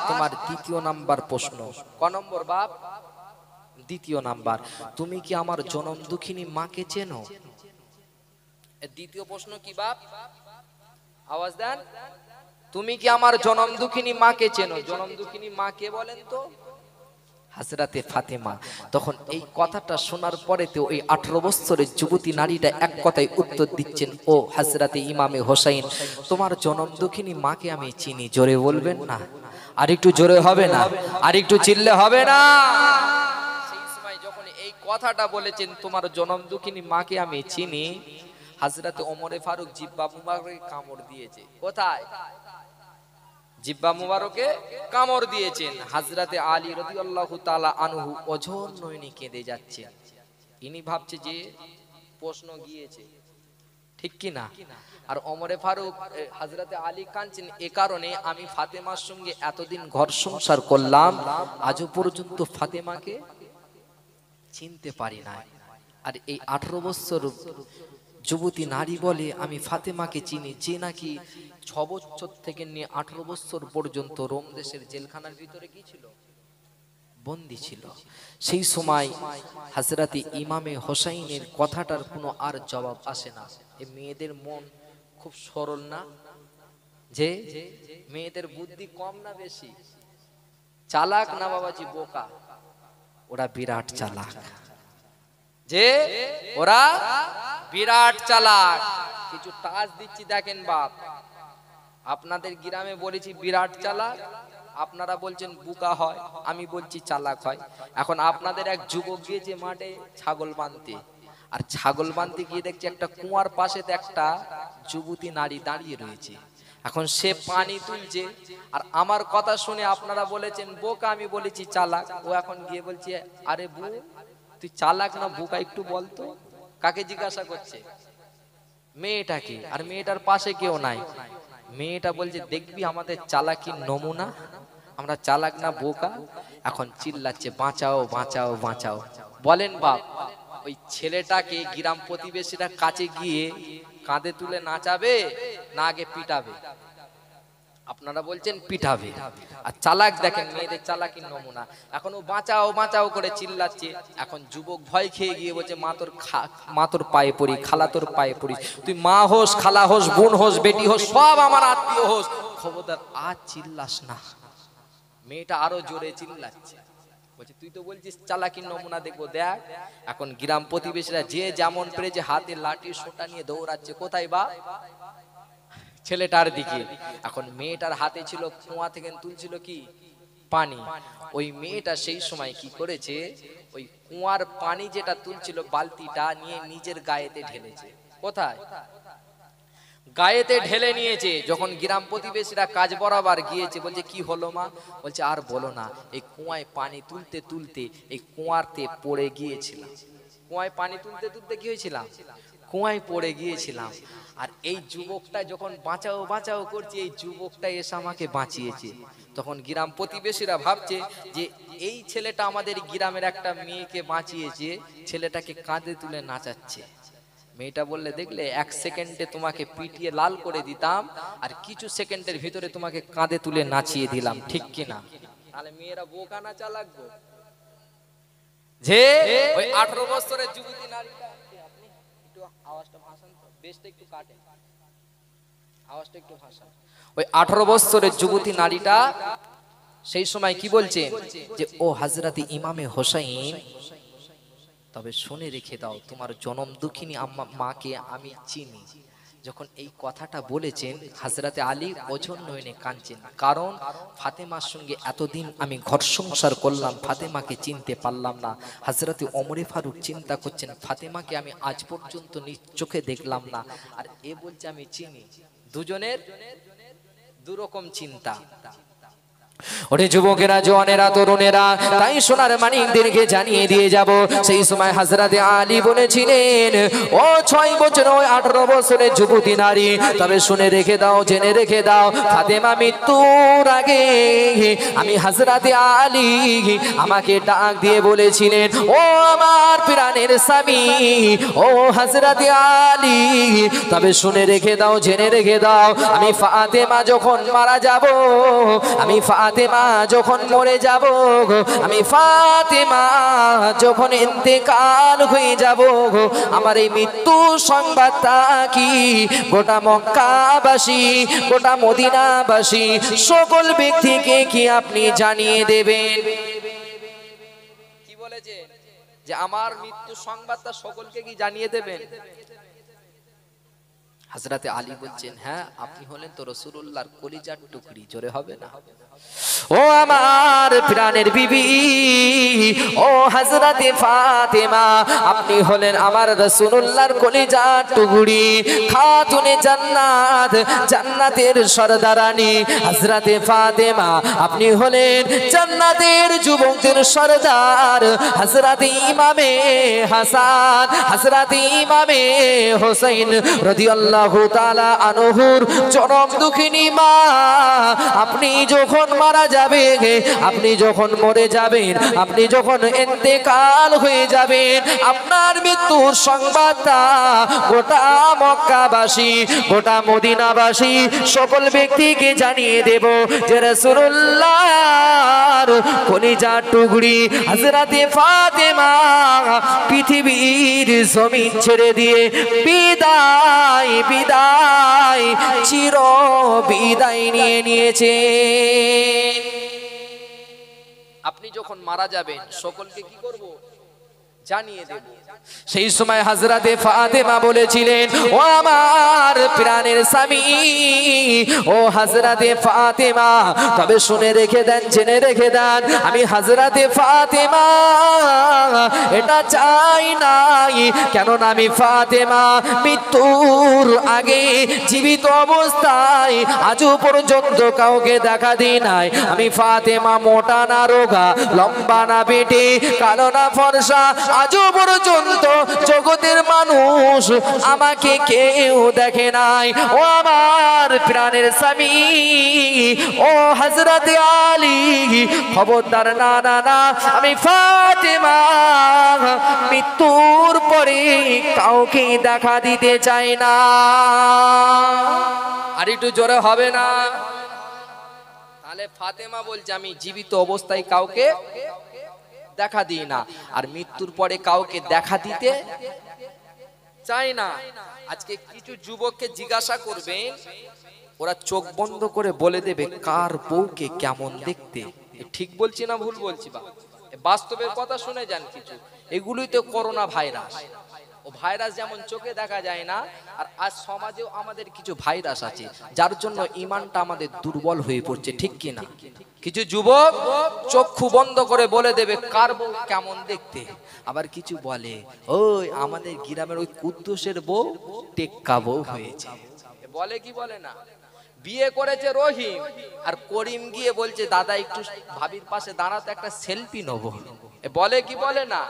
তোমার দ্বিতীয় নাম্বার প্রশ্ন। ক নম্বর বাপ? দ্বিতীয় নাম্বার, তুমি কি আমার জনম দুঃখিনী মাকে চেনো? দ্বিতীয় প্রশ্ন কি বাপ? আওয়াজ দেন। তুমি কি আমার জনম দুঃখিনী মাকে চেনো? জনম দুঃখিনী মা কে বলেন তো? হযরতে ফাতেমা। তখন এই কথাটা শোনার পরে তো ওই 18 বছরের যুবতী নারীটা এক কথায় উত্তর দিচ্ছেন, ও হযরতে ইমামে হোসাইন তোমার জনম দুঃখিনী মাকে আমি চিনি। জোরে বলবেন না? আর একটু জোরে হবে না? আর একটু চিল্লে হবে না? সেই সময় যখন এই কথাটা বলেছেন তোমার জনম দুঃখিনী মাকে আমি চিনি, হযরতে ওমর ফারুক জিহ্বা মুবারকে কামড় দিয়েছে। কোথায়? জিহ্বা মুবারকে কামড় দিয়েছেন। হযরতে আলী রাদিয়াল্লাহু তাআলা আনহু অঝর নয়নে কেঁদে যাচ্ছেন। ইনি ভাবছে যে প্রশ্ন গিয়েছে, ঠিক কি না? আর ওমর ফারুক হযরতে আলী কাঁদছেন এ কারণে, আমি ফাতেমার সঙ্গে এতদিন ঘর সংসার করলাম, আজও পর্যন্ত ফাতেমাকে চিনতে পারি না। আর এই 18 বছর যুবতী নারী বলে আমি ফাতেমাকে চিনি, যে নাকি 6 বছর থেকে নিয়ে 18 বছর পর্যন্ত রোম দেশের জেলখানার ভিতরে কি ছিল, বন্দী ছিল। সেই সময় হযরতে ইমামে হোসাইনের কথাটার কোনো আর জবাব আসে না। এই মেয়েদের মন খুব সরল না? যে মেয়েদের বুদ্ধি কম না বেশি? চালাক না বাবাজি বোকা? ওরা বিরাট চালাক। যে ওরা বিরাট চালাক। কিছু টাচ দিচ্ছি দেখেন বাপ, আপনাদের গ্রামে বলেছি বিরাট চালাক, আপনারা বলছেন বুকা হয়, আমি বলছি চালাক হয়। এখন আপনাদের এক যুবক গিয়েছে মাঠে ছাগল বাঁধতে, আর ছাগল বাঁধতে গিয়ে দেখছে একটা কুয়ার পাশে একটা যুবতী নারী দাঁড়িয়ে রয়েছে। এখন সে পানি তুলছে, আর আমার কথা শুনে আপনারা বলেছেন বোকা, আমি বলেছি চালাক। ও এখন গিয়ে বলছে আরে বউ তুই চালাক না বোকা একটু বলতো। কাকে জিজ্ঞাসা করছে? মেয়েটাকে। আর মেয়েটার পাশে কেউ নাই। মেয়েটা বলছে দেখবি আমাদের চালাকির নমুনা, আমরা চালাক না বোকা। এখন চিল্লাচ্ছে বাঁচাও বাঁচাও বাঁচাও। বলেন বাপ, ওই ছেলেটাকে গ্রাম প্রতিবেশীরা কাছে গিয়ে কাঁধে তুলে নাচাবে না আগে পিটাবে? আপনারা বলছেন পিটাবে। আর চালাক দেখেন মেয়েদের চালাকির নমুনা। এখন ও বাঁচাও বাঁচাও করে চিল্লাচ্ছে। এখন যুবক ভয় খেয়ে গিয়ে বলছে মা তোর পায়ে পড়ি, খালা তোর পায়ে পড়ি, তুই মা হোস, খালা হোস, বোন হোস, বেটি হোস, সব আমার আত্মীয় হোস, খবরদার আজ চিল্লাস না। মেয়েটা আরো জোরে চিল্লাচ্ছে, বলছে তুই তো বলছিস চালাকির নমুনা দেখবো, দেখ। এখন গ্রাম প্রতিবেশীরা যে যেমন পেরেছে হাতে লাঠি সোটা নিয়ে দৌড়াচ্ছে। কোথায় বা? ছেলেটার দিকে। এখন মেয়েটার হাতে ছিল কুয়া থেকে তুলছিল কি পানি। ওই মেয়েটা সেই সময় কি করেছে, ওই কুয়ার পানি যেটা তুলছিল বালতিটা নিয়ে নিজের গায়েতে ঢেলেছে। কোথায়? গায়েতে ঢেলে নিয়েছে। যখন গ্রাম প্রতিবেশীরা কাজ বরাবর গিয়েছে, বলছে কি হলো মা? বলছে আর বলো না, এই কুয়ায় পানি তুলতে তুলতে এই কুয়াতে পড়ে গিয়েছিলাম। কুয়ায় পানি তুলতে তুলতে কি হয়েছিলাম? কুয়ায় পড়ে গিয়েছিলাম। আর এই যুবকটা যখন বাঁচাও বাঁচাও করছে, এই যুবকটা এসে আমাকে বাঁচিয়েছে। তখন গ্রাম প্রতিবেশীরা ভাবছে যে এই ছেলেটা আমাদের গ্রামের একটা মেয়েকে বাঁচিয়েছে, ছেলেটাকে কাঁধে তুলে নাচাচ্ছে। মেয়েটা বললে দেখলে 1 সেকেন্ডে তোমাকে পিটিয়ে লাল করে দিতাম, আর কিছু সেকেন্ডের ভিতরে তোমাকে কাঁধে তুলে নাচিয়ে দিলাম, ঠিক কিনা? তাহলে মেয়েরা বোকা না চালাক গো? যে ওই 18 বছরের যুবতী নারীটা, আপনি একটু আওয়াজটা ভাষান তো, বেশটা একটু কাটেন, আওয়াজটা একটু ভাষান। ওই 18 বছরের যুবতী নারীটা সেই সময় কি বলছে যে ও হযরতে ইমামে হোসাইন তবে শুনে রেখে দাও, তোমার জনম দুঃখিনী মাকে আমি চিনি। যখন এই কথাটা বলেছেন হযরতে আলী ওঝর নয়নে কাঁদছেন, কারণ ফাতেমার সঙ্গে এতদিন আমি ঘর সংসার করলাম, ফাতেমাকে চিনতে পারলাম না। হযরতে ওমরে ফারুক চিন্তা করছেন ফাতেমাকে আমি আজ পর্যন্ত নিজ চোখে দেখলাম না, আর এ বলছে আমি চিনি। দুজনের দুরকম চিন্তা। ওরে যুবকেরা, জওয়ানেরা, তরুণেরা, তাই সোনার মানিকদেরকে জানিয়ে দিয়ে যাব, সেই সময় হযরতে আলী বলেছিলেন, ও 6 বছর ওই 18 বছরের যুবতী নারী, তবে শুনে রেখে দাও, জেনে রেখে দাও, ফাতেমা মৃত্যুর আগে আমি হযরতে আলী আমাকে ডাক দিয়ে বলেছিলেন, ও আমার প্রাণের স্বামী, ও হযরতে আলী, তবে শুনে রেখে দাও, জেনে রেখে দাও, আমি ফাতেমা যখন মারা যাব, আমি ফাতেমা যখন মরে যাব, আমি ফাতেমা যখন ইন্তেকাল হয়ে যাব, আমার এই মৃত্যু সংবাদটা কি গোটা মক্কাবাসী, গোটা মদিনাবাসী সকল ব্যক্তিকে কি আপনি জানিয়ে দেবেন? কি বলেছেন যে আমার মৃত্যু সংবাদটা সকলকে কি জানিয়ে দেবেন? হযরতে আলী বলছেন, হ্যাঁ, আপনি হলেন তো রাসূলুল্লাহর কলিজার টুকরি, জোরে হবে না? ও আমার প্রাণের বিবি, ও হযরতে ফাতেমা, আপনি হলেন আমার রাসূলুল্লাহর কলিজার টুকরি, খাতুনে জান্নাত, জান্নাতের সরদারানী হযরতে ফাতেমা, আপনি হলেন জান্নাতের যুবকদের সরদার হযরতে ইমামে হাসান, হযরতে ইমামে হোসেন রাদিয়াল্লাহু তাআলা আনহুর জনম দুঃখিনী মা। আপনি যখন মারা যাবে, আপনি যখন মরে যাবেন, আপনি যখন ইন্তেকাল হয়ে যাবেন, আপনার মৃত্যুর সংবাদটা গোটা মক্কাবাসী, গোটা মদিনাবাসী সকল ব্যক্তিকে জানিয়ে দেব যে রাসূলুল্লাহর কলিজার টুকরি হযরতে ফাতেমা পৃথিবীর জমিন ছেড়ে দিয়ে বিদায়, বিদায়, চির বিদায় নিয়ে নিয়েছে। আপনি যখন মারা যাবেন সকলকে কি করব? জানিয়ে দেব। সেই সময় হযরতে ফাতেমা বলেছিলেন, ও আমার প্রাণের স্বামী, ও হযরতে ফাতেমা, তবে শুনে রেখে দেন, জেনে রেখে দেন, আমি হযরতে ফাতেমা এটা চাই নাই, কেননা আমি ফাতেমা মৃত্যুর আগে জীবিত অবস্থায় আজও পর্যন্ত কাউকে দেখা দিই নাই। আমি ফাতেমা মোটা না রোগা, লম্বা না বেটে, কালো না ফর্সা, আজও পর্যন্ত জগতের মানুষ আমাকে কেউ দেখে নাই। ও আমার প্রাণের স্বামী, ও হযরতে আলী, খবরদার, না না না, আমি ফাতেমা মৃত্যুর পরে কাউকে দেখা দিতে চাই না। আর একটু জোরে হবে না? তাহলে ফাতেমা বলছে, আমি জীবিত অবস্থায় কাউকে দেখা দিই না, আর মৃত্যুর পরে কাউকে দেখা দিতে চাই না। আজকে কিছু যুবককে জিজ্ঞাসা করবে, ওরা চোখ বন্ধ করে বলে দেবে কার বউকে কেমন দেখতে। ঠিক বলছি না ভুল বলছি? বা বাস্তবের কথা শুনে যান কিছু। এগুলোই তো করোনা ভাইরাস। ও ভাইরাস যেমন চোখে দেখা যায় না, আর আজ সমাজেও আমাদের কিছু ভাইরাস আছে যার জন্য ঈমানটা আমাদের দুর্বল হয়ে পড়ছে, ঠিক কি না? কিছু যুবক চক্ষু বন্ধ করে বলে দেবে কার বউ কেমন দেখতে। আবার কিছু বলে, ওই আমাদের গ্রামের ওই কুদ্দুসের বউ টেক্কা বউ হয়েছে। বলে কি বলে না? বিয়ে করেছে রহিম, আর করিম গিয়ে বলছে দাদা একটু ভাবির পাশে দাঁড়াতে, একটা সেলফি নেব। বলে কি বলে না?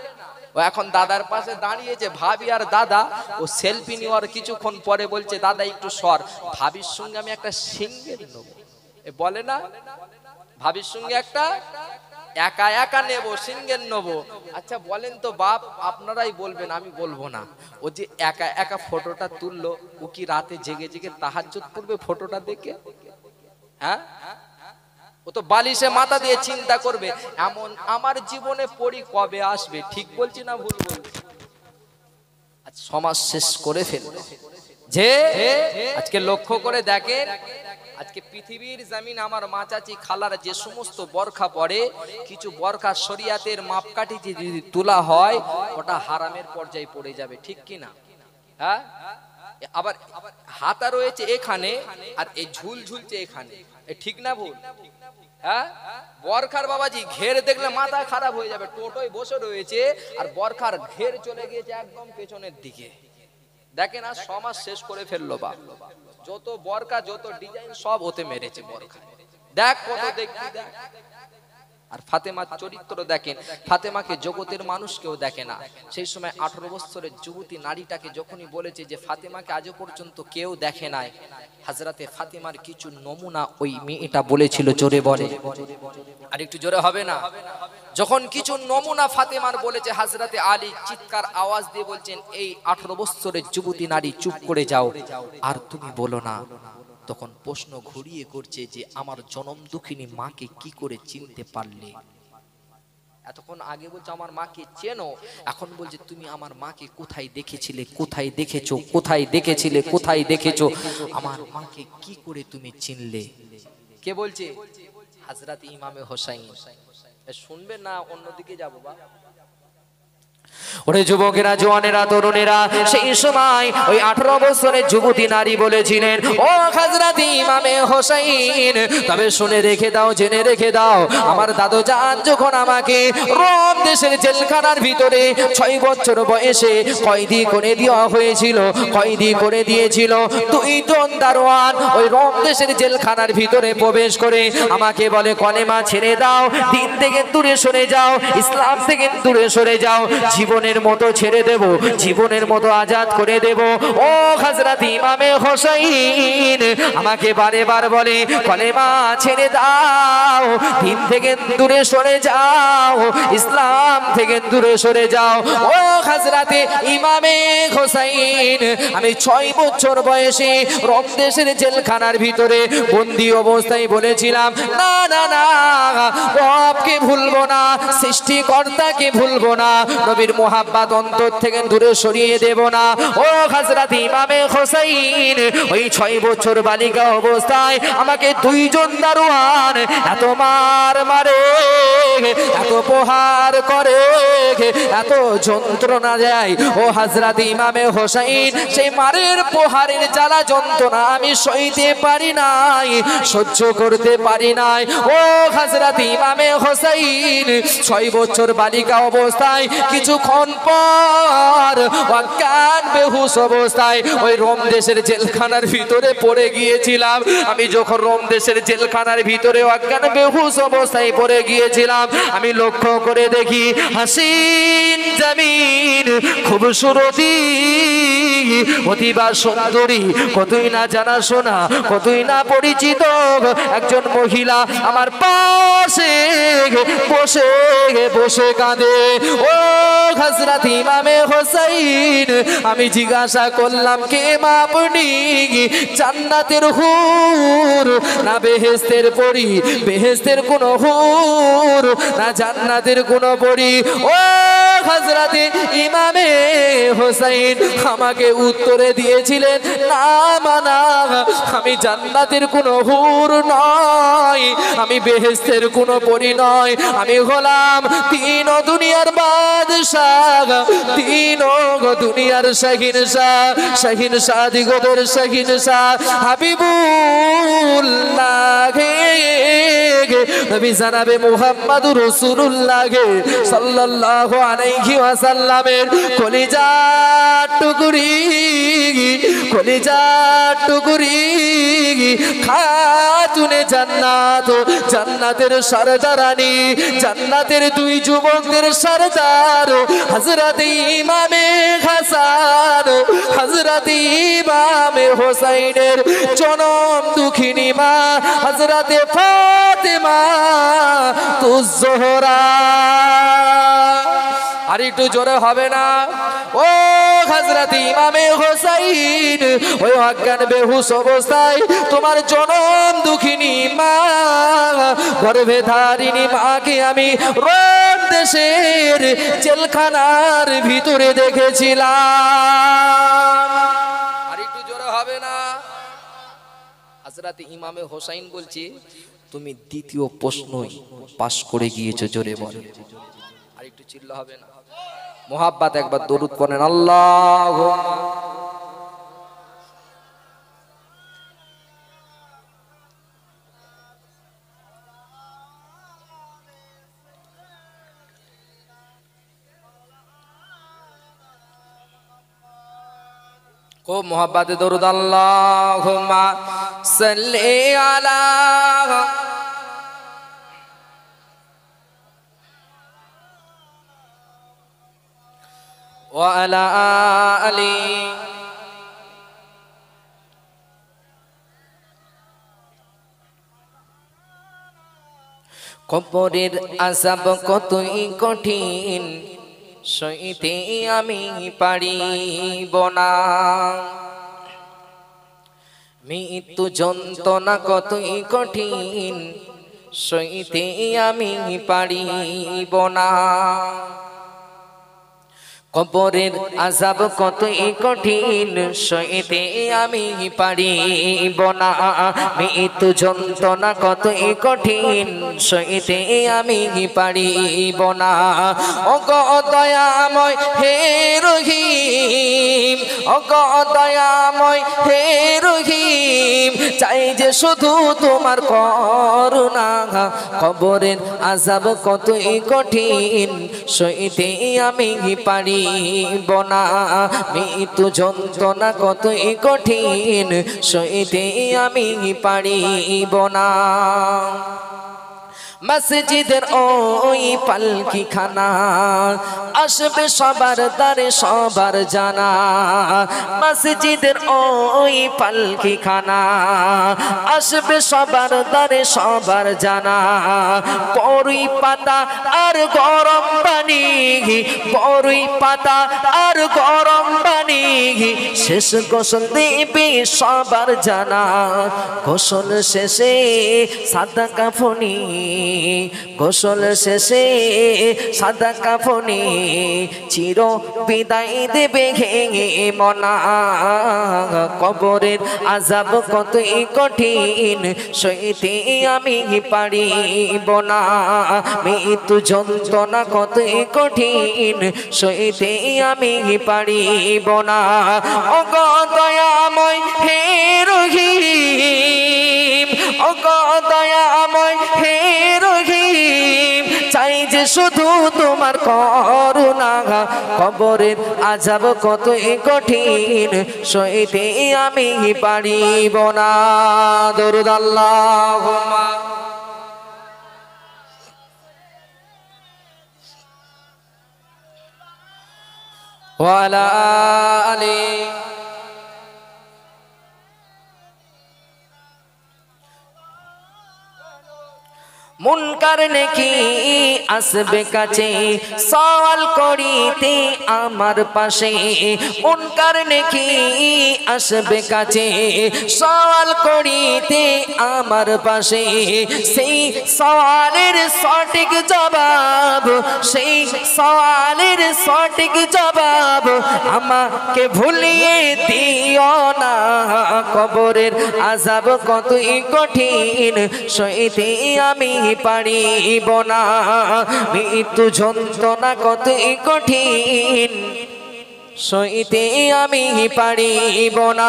ও এখন দাদার পাশে দাঁড়িয়েছে, ভাবি আর দাদা, ও সেলফি নেওয়ার কিছুক্ষণ পরে বলছে দাদা একটু সর, ভাবির সঙ্গে আমি একটা সিঙ্গেল নেব। বলে না? ভাবির সঙ্গে একটা একা একা নেব, সিঙ্গেল নেব। আচ্ছা বলেন তো বাপ, আপনারাই বলবেন, আমি বলবো না। ও যে একা একা ফটোটা তুললো, ও কি রাতে জেগে জেগে তাহাজ্জুদ করবে ফটোটা দেখে? হ্যাঁ, ও তো বালিশে মাথা দিয়ে চিন্তা করবে, এমন আমার জীবনে পরি কবে আসবে। ঠিক বলছি না ভুল বলছি? আজ সমাজ শেষ করে ফেললো। যে আজকে লক্ষ্য করে দেখেন, আজকে পৃথিবীর জমিন আমার মা চাচি খালার যে সমস্ত বরখা পড়ে, কিছু বরখা শরিয়াতের মাপকাঠি যদি তোলা হয়, ওটা হারামের পর্যায়ে পড়ে যাবে, ঠিক কি না? হ্যাঁ, আবার হাতা রয়েছে এখানে, আর এই ঝুল ঝুলছে এখানে, ঠিক না ভুল? হ্যাঁ, বরখার বাবাজি ঘের দেখলে মাথা খারাপ হয়ে যাবে। টোটোয় বসে রয়েছে আর বরখার ঘের চলে গিয়েছে একদম পেছনের দিকে। দেখেন আর সমাজ শেষ করে ফেললো। বা যত বরকা, যত ডিজাইন সব ওতে মেরেছে বরখা। দেখ কত দেখবি দেখ। আর ফাতেমার চরিত্র দেখেন, ফাতেমাকে জগতের মানুষ কেউ দেখে না। সেই সময় 18 বছরের যুবতী নারীটাকে যখনই বলেছে যে ফাতেমাকে আজও পর্যন্ত কেউ দেখে নাই, হযরতে ফাতেমার কিছু নমুনা ওই মেয়েটা বলেছিল, জোরে বলে, আর একটু জোরে হবে না? যখন কিছু নমুনা ফাতেমার বলেছে, হযরতে আলী চিৎকার আওয়াজ দিয়ে বলছেন, এই 18 বছরের যুবতী নারী চুপ করে যাও, আর তুমি বলো না। তখন প্রশ্ন ঘুরিয়ে করছে যে আমার জনম দুঃখিনী মাকে কি করে চিনতে পারলে? এতক্ষণ আগে বলছে আমার মাকে চেনো, এখন বলছে তুমি আমার মাকে কোথায় দেখেছিলে, কোথায় দেখেছো, কোথায় দেখেছিলে, কোথায় দেখেছো, আমার মাকে কি করে তুমি চিনলে? কে বলছে? হযরত ইমামে হোসাইন। শুনবেন না অন্যদিকে যাবো বা? ওরে যুবকেরা, জওয়ানেরা, তরুণেরা, সেই সময় ওই 18 বছরের যুবতী নারী বলেছিলেন, ও হযরত ইমামে হোসেন, তবে শুনে রেখে দাও, জেনে রেখে দাও, আমার দাদু জান যখন আমাকে রোম দেশের জেলখানার ভিতরে 6 বছর বয়সে কয়েদি করে দেওয়া হয়েছিল, কয়েদি করে দিয়েছিল, 2 জন দারোয়ান ওই রোম দেশের জেলখানার ভিতরে প্রবেশ করে আমাকে বলে, কলেমা ছেড়ে দাও, দিন থেকে দূরে সরে যাও, ইসলাম থেকে দূরে সরে যাও, জীবনের মতো ছেড়ে দেব, জীবনের মতো আজাদ করে দেব। ও হযরত ইমামে হোসেন আমাকে বারে বার বলে, কলেমা ছেড়ে দাও, দিন থেকে দূরে সরে যাও, ইসলাম থেকে দূরে সরে যাও। ও হযরত ইমামে হোসেন, আমি 6 বছর বয়সে রোম দেশের জেলখানার ভিতরে বন্দী অবস্থায় বলেছিলাম, না না না, রবকে ভুলবো না, সৃষ্টিকর্তাকে ভুলবো না, নবীর মোহাব্বত অন্তর থেকে দূরে সরিয়ে দেব না। ও হযরত ইমামে হোসেন, ওই 6 বছর বালিকা অবস্থায় আমাকে 2 জন দারোয়ান এত মার মারে, এত প্রহার করে, এত যন্ত্রণা দেয়। ও হযরত ইমামে হোসেন, সেই মারের প্রহারের জ্বালা যন্ত্রণা আমি সইতে পারি নাই, সহ্য করতে পারি নাই। ও হযরত ইমামে হোসেন, 6 বছর বালিকা অবস্থায় কিছুক্ষণ পর অজ্ঞান বেহুশ অবস্থায় ওই রোম দেশের জেলখানার ভিতরে পড়ে গিয়েছিলাম। আমি যখন রোম দেশের জেলখানার ভিতরে অজ্ঞান বেহুশ অবস্থায় পড়ে গিয়েছিলাম, আমি লক্ষ্য করে দেখি হাসিন জামিন খুবসুরতি অতিবা সুন্দরী, কতই না জানা শোনা, কতই না পরিচিত একজন মহিলা আমার পাশে বসে বসে কাঁদে। ও হযরত ইমামে হোসেন, আমি জিজ্ঞাসা করলাম, কে মা আপনি? জান্নাতের হুর না বেহেশতের পরী? বেহেশতের কোন হুর না জান্নাতের কোন পরী? ও হযরত ইমামে হোসেন আমাকে উত্তরে দিয়েছিলেন, না মানা, আমি জান্নাতের কোন হুর নয়, আমি বেহেশতের কোন পরী নয়, আমি হলাম 3 দুনিয়ার বাদশাহ, 3 দুনিয়ার শাহিনশাহ, শাহিনশাহ দিগদের শাহিনশাহ হাবিবুল্লাহ নবী জনাবে মুহাম্মদুর রাসূলুল্লাহ সাল্লাল্লাহু আলাইহি ওয়াসাল্লামের কলিজা টুকরি, কলিজা টুকরি খাতুনে জান্নাত, জান্নাতের সরদারানী, জান্নাতের 2 যুবকদের সরদার হযরত ইমামে হাসান, হযরত ইমামে হোসেনের জনম দুঃখিনী মা হযরত ফাতেমা তুজ জোহরা। আর একটু জোরে হবে না? ও হযরত ইমামে হোসেন, ওই অজ্ঞান বেহুশ অবস্থায় তোমার জনম দুঃখিনী মা, গর্ভে ধারিণী মাকে আমি রোম দেশের জেলখানার ভিতরে দেখেছিলাম। আর একটু জোরে হবে না? হযরত ইমামে হোসেন বলছি, তুমি দ্বিতীয় প্রশ্নই পাস করে গিয়েছো, জোরে বলো। আর একটু চিল্লা হবে না? মোহাব্বত একবার দরুদ পড়েন, আল্লাহুম্মা। খুব মোহাব্বতে দরুদ, আল্লাহুম্মা সাল্লি আলা وعلى آله কবরের আযাব কতই কঠিন সইতে আমি পারিব না মৃত্যু যন্ত্রণা কতই কঠিন সইতে আমি পারিব না কবরের আযাব কতই কঠিন সইতে আমি পারিব না মৃত্যু যন্ত্রণা কতই কঠিন সইতে আমি পারিব না ওগো দয়াময় হে রহিম ওগো দয়াময় হে রহিম চাই যে শুধু তোমার করুণা কবরের আযাব কতই কঠিন সইতে আমি পারি বনা মৃত্যু যন্ত্রণা কতই কঠিন সইতে আমি পারিব না মসজিদের ওই পালকি খানা আসবে সবার দ্বারে সবার জানা মসজিদের ওই পালকি খানা আসবে সবার দ্বারে সবার জানা বড়ই পাতা আর গরম পানি বড়ই পাতা আর গরম পানি শেষ গোসল দেবে সবার জানা গোসল শেষে সাদা কাফনি গোসল শেষে সাদা কাফনে চির বিদায় দেবে ঘেঙে মনা কবরের আযাব কতই কঠিন সইতে আমি পারিব না মৃত্যু যন্ত্রণা কতই কঠিন সইতে আমি পারিব না ওগো দয়াময় হে রহিম ওগো দয়াময় হে রহিম চাই যে শুধু তোমার করুণা কবরের আযাব কতই কঠিন সইতে আমি পারিব না দরুদ আল্লাহুম্মা ওয়া আলা আলিহি মুনকার নেকি আসবে কাছে সওয়াল করিতে আমার পাশে মুনকার নেকি আসবে কাছে সওয়াল করিতে আমার পাশে সেই সওয়ালের সঠিক জবাব সেই সওয়ালের সঠিক জবাব আমাকে ভুলিয়ে দিও না কবরের আযাব কতই কঠিন সইতে আমি পারিব না মৃত্যু যন্ত্রণা কতই কঠিন সইতে আমি পারিব না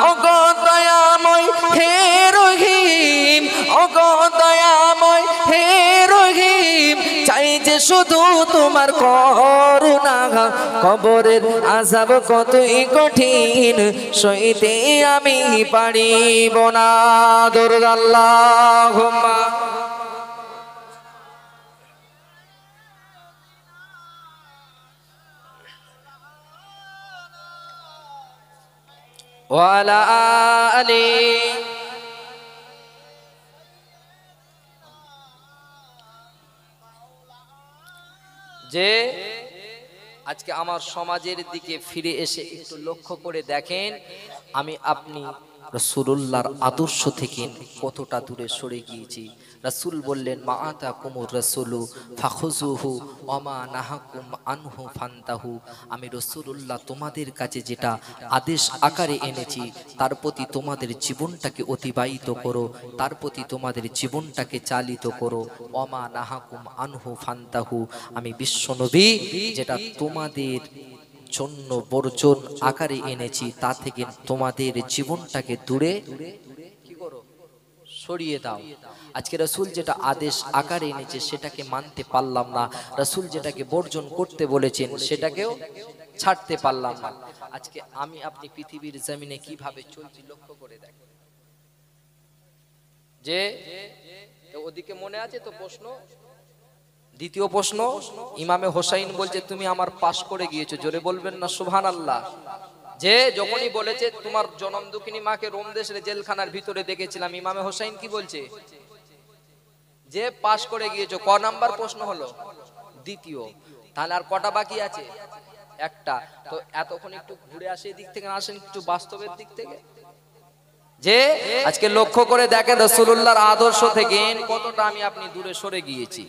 ওগো দয়াময় হে রহিম ওগো দয়াময় হে রহিম চাই যে শুধু তোমার করুণা কবরের আযাব কতই কঠিন সইতে আমি পারিব না দরুদ আল্লাহুম্মা ওয়া আলা আলিহি যে আজকে আমার সমাজের দিকে ফিরে এসে একটু লক্ষ্য করে দেখেন আমি আপনি রাসূলুল্লাহর আদর্শ থেকে কতটা দূরে সরে গিয়েছি রাসূল বললেন মা আতাকুমুর রাসূলু ফাখুযুহু ওয়া মা নাহাকুম আনহু ফান্তাহু আমি রাসূলুল্লাহ তোমাদের কাছে যেটা আদেশ আকারে এনেছি তার প্রতি তোমাদের জীবনটাকে অতিবাহিত করো তার প্রতি তোমাদের জীবনটাকে চালিত করো ওয়া মা নাহাকুম আনহু ফান্তাহু আমি বিশ্বনবী যেটা তোমাদের জন্য বর্জন আকারে এনেছি তা থেকে তোমাদের জীবনটাকে দূরে কি করো সরিয়ে দাও আজকে রাসূল যেটা আদেশ আকারে এনেছে সেটাকে মানতে পারলাম না রাসূল যেটাকে বর্জন করতে বলেছেন সেটাকেও ছাড়তে পারলাম না আজকে আমি আপনি পৃথিবীর জমিনে কিভাবে চলছি লক্ষ্য করে দেখেন যে ওদিকে মনে আছে তো প্রশ্ন দ্বিতীয় প্রশ্ন, ইমামে হোসাইন বলছে তুমি আমার পাশ করে গিয়েছো, জোরে বলবেন না সুবহানাল্লাহ। যে যখনই বলেছে তোমার জনম দুঃখিনী মাকে রোম দেশের জেলখানার ভিতরে দেখেছিলাম, ইমামে হোসাইন কি বলছে? যে পাশ করে গিয়েছো। ক নাম্বার প্রশ্ন হলো? দ্বিতীয়। তাহলে আর কটা বাকি আছে? একটা। তো এতক্ষণ একটু ঘুরে আসে দিক থেকে, আসেন একটু বাস্তবের দিক থেকে। যে আজকে লক্ষ্য করে দেখেন রাসূলুল্লাহর আদর্শ থেকে কতটা আমি আপনি দূরে সরে গিয়েছি।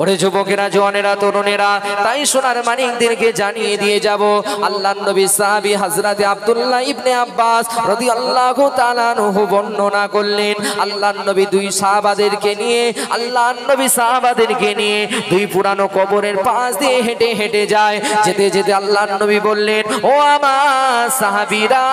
ওরে যুবকেরা, জওয়ানেরা, তরুণেরা, তাই সোনার মানিকদেরকে জানিয়ে দিয়ে যাব, আল্লাহর নবী সাহাবী হযরত আব্দুল্লাহ ইবনে আব্বাস রাদিয়াল্লাহু তাআলা আনহু বর্ণনা করলেন, আল্লাহর নবী দুই সাহাবাদেরকে নিয়ে, আল্লাহর নবী সাহাবাদেরকে নিয়ে দুই পুরানো কবরের পাশ দিয়ে হেঁটে হেঁটে যায়। যেতে যেতে আল্লাহর নবী বললেন, ও আমার সাহাবীরা,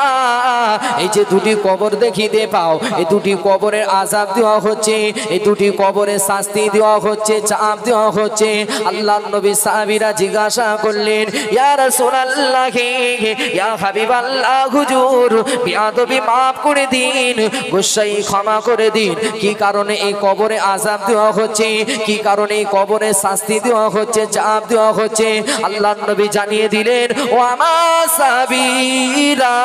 এই যে দুটি কবর দেখিতে পাও, এই দুটি কবরের আযাব দেওয়া হচ্ছে, এই দুটি কবরের শাস্তি দেওয়া হচ্ছে, চাপ দেওয়া হচ্ছে। আল্লাহর নবী সাহাবীরা জিজ্ঞাসা করলেন, ইয়া রাসূলুল্লাহ, ইয়া হাবিবাল্লাহ, হুজুর বিয়াদবি মাফ করে দিন, গোসাই ক্ষমা করে দিন, কি কারণে এই কবরে আযাব দেওয়া হচ্ছে, কি কারণে এই কবরে শাস্তি দেওয়া হচ্ছে, চাপ দেওয়া হচ্ছে? আল্লাহর নবী জানিয়ে দিলেন, ও আমার সাহাবীরা,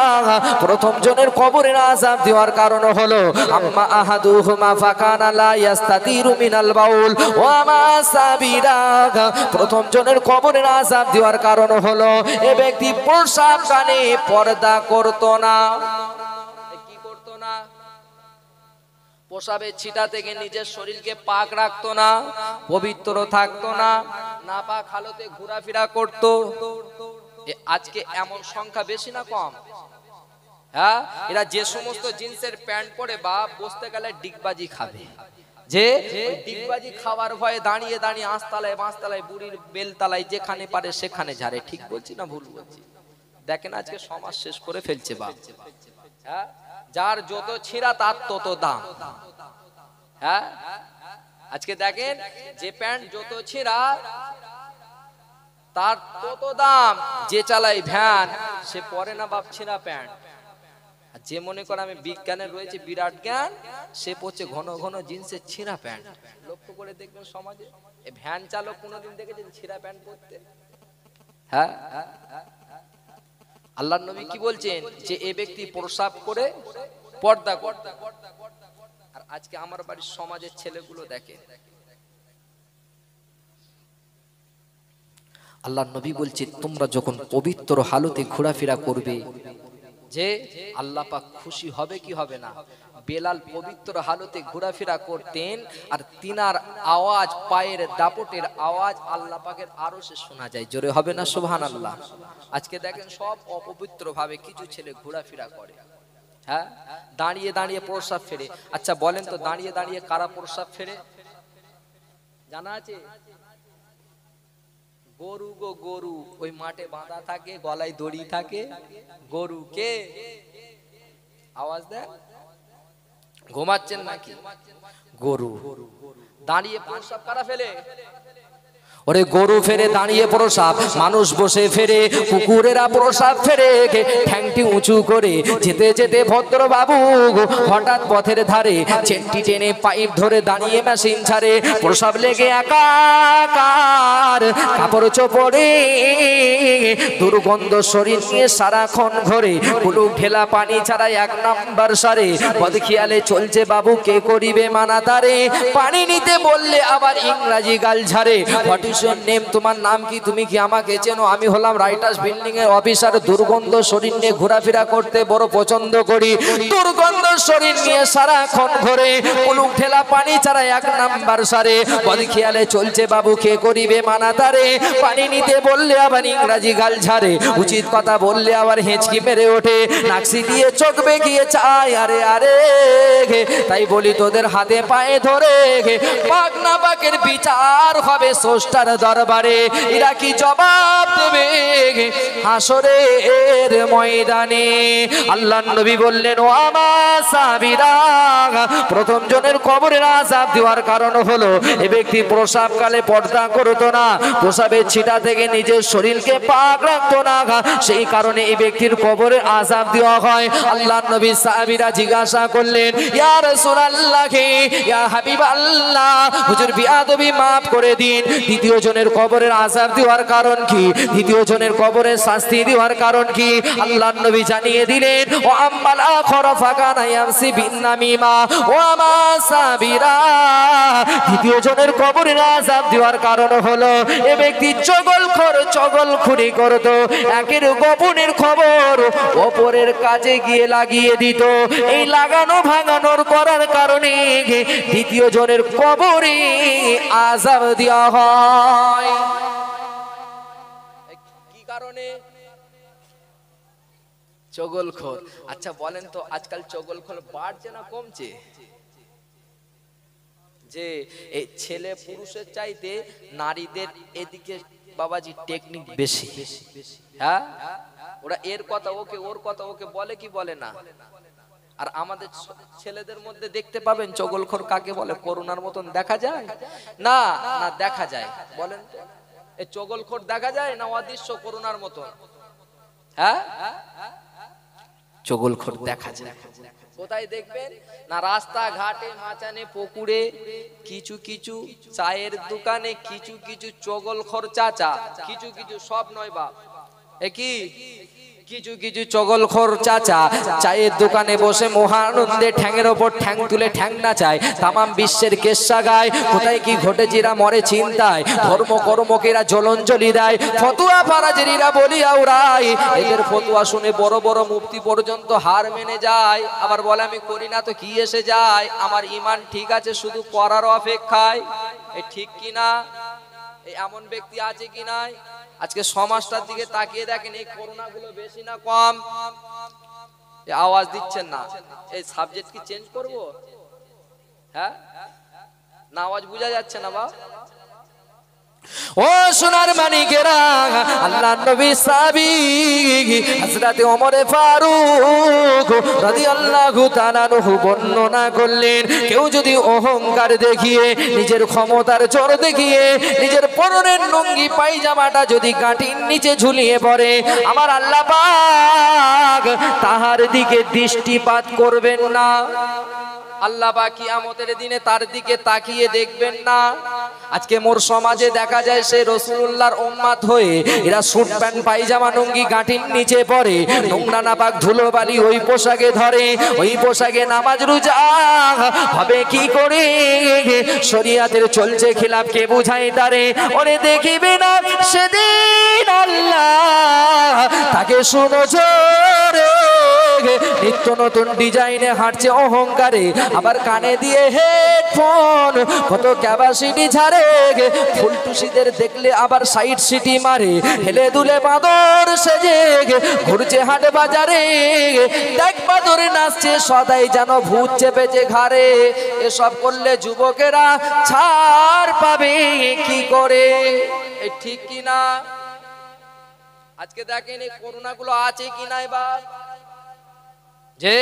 প্রথম জনের কবরের আযাব দেওয়ার কারণ হলো আম্মা আহাদুহুমা ফাকানা লা ইস্তাতিরু মিনাল বাউল। ও আমার সাহাবীরা, প্রথম জনের কবরের আযাব দেওয়ার কারণ হলো এ ব্যক্তি প্রস্রাব কালে পর্দা করত না। কি করত না? প্রস্রাবের ছিটা থেকে নিজের শরীরকে পাক রাখতো না, পবিত্র থাকতো না, নাপাক হালতে ঘোরাফেরা করত। আজকে এমন সংখ্যা বেশি না কম? হ্যাঁ, এরা যে সমস্ত জিন্সের প্যান্ট পরে বা বসতে গেলে ডিগবাজি খাবে, যে ডিগবাজি খাওয়ার ভয়ে দাঁড়িয়ে দাঁড়িয়ে আঁশতলায় বাঁশতলায় বুড়ির বেলতলায় যেখানে পারে সেখানে ঝাড়ে। ঠিক বলছি না ভুল বলছি? দেখেন আজকে সমাজ শেষ করে ফেলছে বাপ। হ্যাঁ, যার যত ছিঁড়া তার তত দাম। হ্যাঁ, আজকে দেখেন যে প্যান্ট যত ছিঁড়া তার তত দাম, যে চালায় ভ্যান সে পরে না বাপ ছিঁড়া প্যান্ট। যে মনে করে আমি বিজ্ঞানের রয়েছে বিরাট জ্ঞান, সে পড়ছে ঘন ঘন জিন্সের ছিঁড়া প্যান্ট। লক্ষ্য করে দেখবেন সমাজে এই ভ্যান চালক কোনোদিন দেখেছেন ছিঁড়া প্যান্ট পরতে? হ্যাঁ, আল্লাহর নবী কি বলছেন? যে এ ব্যক্তি প্রস্রাব করে পর্দা করতে। আর আজকে আমার বাড়ির সমাজের ছেলেগুলো দেখে, আল্লাহর নবী বলছে তোমরা যখন পবিত্র হালতে ঘোরাফেরা করবে, যে আল্লাহ পাক খুশি হবে কি হবে না? বেলাল পবিত্র হালতে ঘোরাফেরা করতেন, আর তিনার আওয়াজ, পায়ের দাপটের আওয়াজ আল্লাহ পাকের আরশে শোনা যায়। জোরে হবে না সুবহানাল্লাহ? আজকে দেখেন সব অপবিত্র ভাবে কিছু ছেলে ঘোরাফেরা করে। হ্যাঁ, দাঁড়িয়ে দাঁড়িয়ে প্রস্রাব ফেরে। আচ্ছা বলেন তো, দাঁড়িয়ে দাঁড়িয়ে কারা প্রস্রাব ফেরে জানা আছে? গরু গো গরু, ওই মাঠে বাঁধা থাকে, গলায় দড়ি থাকে। গরু কে? আওয়াজ দেন, ঘুমাচ্ছেন নাকি? গরু। দাঁড়িয়ে প্রস্রাব কারা ফেলে? ওরে গরু ফেরে দাঁড়িয়ে প্রস্রাব, মানুষ বসে ফেরে, কুকুরেরা প্রস্রাব ফেরে ঠ্যাংটি উঁচু করে। যেতে যেতে ভদ্র বাবু হঠাৎ পথের ধারে চেনটি টেনে পাইপ ধরে দাঁড়িয়ে মেশিন ছাড়ে, প্রস্রাব লেগে একাকার, কাপড় চোপড়ে দুর্গন্ধ শরীর নিয়ে সারাক্ষণ ঘরে, কুলুক ঢেলা পানি ছাড়া এক নাম্বার সারে, বদখিয়ালে চলছে বাবু কে করিবে মানা তারে, পানি নিতে বললে আবার ইংরাজি গাল ঝাড়ে। নেম, তোমার নাম কি? তুমি কি আমাকে চেনো? আমি হলাম রাইটার্স বিল্ডিং এর অফিসার। দুর্গন্ধ শরীর নিয়ে ঘোরাফেরা করতে বড় পছন্দ করি, দুর্গন্ধ শরীর নিয়ে সারাক্ষণ ঘরে, কুলুক ঠেলা পানি ছাড়া এক নাম্বার সারে, বদখিয়ালে চলছে বাবু কে করিবে মানা তারে, পানি নিতে বললে আবার ইংরাজি গাল ঝাড়ে, উচিত কথা বললে আবার হেঁচকি মেরে ওঠে, নাকসি দিয়ে চোখ বেঁকিয়ে চায় আরে আরে। তাই বলি তোদের হাতে পায়ে ধরে পাক না পাকের বিচার হবে স্রষ্টার দরবারে। এরা কি জবাব দেবে হাসরের ময়দানে? আল্লাহর নবী বললেন, ও আমার সাহাবীরা, প্রথম জনের কবরের আযাব দেওয়ার কারণ হলো এ ব্যক্তি প্রস্রাবকালে পর্দা করতো না, প্রস্রাবের ছিটা থেকে নিজের শরীরকে পাক রাখতো না, সেই কারণে এই ব্যক্তির কবরের আযাব দেওয়া হয়। আল্লাহর নবী সাহাবীরা জিজ্ঞাসা করলেন, ইয়া ইয়া রাসূলুল্লাহ ইয়া হাবিবাল্লাহ হুজুর বিয়াদবি maaf করে দিন। দ্বিতীয় জনের কবরের আযাব দেওয়ার কারণ কি, দ্বিতীয় জনের কবরের শাস্তি দেওয়ার কারণ কি আল্লাহর নবী জানিয়ে দিলেন। ও আম্মাল আখিরা ফাকানা ইয়ামসি বিন নামিমা ওয়া মা সাবিরা। দ্বিতীয় জনের কবরের আযাব দেওয়ার কারণ হলো এ ব্যক্তি চগলখুরি করত, একের গোপনের খবর অপরের কাজে গিয়ে লাগিয়ে দিত। এই লাগানো ভাঙানোর করার কারণে দ্বিতীয় জনের কবরে আযাব দেওয়া হয়। কি কারণে? চগলখোর। আচ্ছা বলেন তো আজকাল চগলখোর বাড়ছে না কমছে? যে এই ছেলে পুরুষের চাইতে নারীদের এদিকে বাবাজি টেকনিক বেশি। হ্যাঁ, ওরা এর কথা ওকে, ওর কথা ওকে বলে কি বলে না। আর আমাদের ছেলেদের মধ্যে দেখতে পাবেন চগলখোর কাকে বলে, করোনার মতন দেখা যায় না? না দেখা যায়? বলেন তো এই চগলখোর দেখা যায় না অদৃশ্য করোনার মতন? হ্যাঁ, চগলখোর দেখা যায়। কোথায় দেখবেন না? রাস্তা ঘাটে, মাচানে, পুকুরে, কিছু কিছু চায়ের দোকানে, কিছু কিছু চগলখোর চাচা, কিছু কিছু সব নয় বাপ, কি কিছু কিছু চগলখোর চাচা চায়ের দোকানে বসে মহানন্দে ঠ্যাঙের ওপর ঠ্যাং তুলে ঠ্যাং নাচায়, তামাম বিশ্বের কেচ্ছা গায়। কোথায় কি ঘটেছিরা মরে চিন্তায়, ধর্ম কর্মকেরা জ্বলঞ্জলি দেয়, ফতুয়া ফারাজেরিরা বলিয়া উড়ায়। এদের ফতুয়া শুনে বড় বড় মুফতি পর্যন্ত হার মেনে যায়। আবার বলে আমি করি না তো কি এসে যায়, আমার ঈমান ঠিক আছে, শুধু পড়ার অপেক্ষায়। এ ঠিক কিনা? এই এমন ব্যক্তি আছে কি নাই? আজকে সমাজটার দিকে তাকিয়ে দেখেন, এই করোনা গুলো বেশি না কম? আওয়াজ দিচ্ছেন না, এই সাবজেক্ট কি চেঞ্জ করব? হ্যাঁ না, আওয়াজ বোঝা যাচ্ছে না বা? ও সোনার মানিকেরা, আল্লাহর নবী সাহাবী হযরত ওমর ফারুক রাদিয়াল্লাহু তাআলা আনহু বর্ণনা করলেন, কেউ যদি অহংকার দেখিয়ে, নিজের ক্ষমতার জোর দেখিয়ে, নিজের পরনের লুঙ্গি পায়জামাটা যদি গাঁটির নিচে ঝুলিয়ে পড়ে, আমার আল্লাহ পাক তাহার দিকে দৃষ্টিপাত করবেন না। আল্লাহ পাক কিয়ামতের দিনে তার দিকে তাকিয়ে দেখবেন না। আজকে মোর সমাজে দেখা যায় সে রাসূলুল্লাহর উম্মত হয়ে এরা স্যুট প্যান্ট পায়জামা লুঙ্গি গাঁটির নিচে পরে, নোংরা নাপাক ধুলোবালি ওই পোশাকে ধরে, ওই পোশাকে নামাজ রোজা হবে কি করে? শরীয়তের চলছে খিলাফ, কে বুঝাই তারে? ওরে দেখিবে না সেদিন আল্লাহ তাকে শুনো জোরে, নিত্য নতুন ডিজাইনে হাঁটছে অহংকারে, আবার কানে দিয়ে হেডফোন, কত ক্যাপাসিটি ছাড়ে, ফুলটুসিদের দেখলে আবার সাইড সিটি মারে, হেলে দুলে বাঁদর সেজে ঘুরছে হাট বাজারে, দেখ বাঁদরে নাচছে সদাই যেন ভূত চেপেছে ঘাড়ে। এসব করলে যুবকেরা ছাড় পাবে কি করে? এই ঠিক কিনা? আজকে দেখেন এই করোনা গুলো আছে কি নাই বা? যে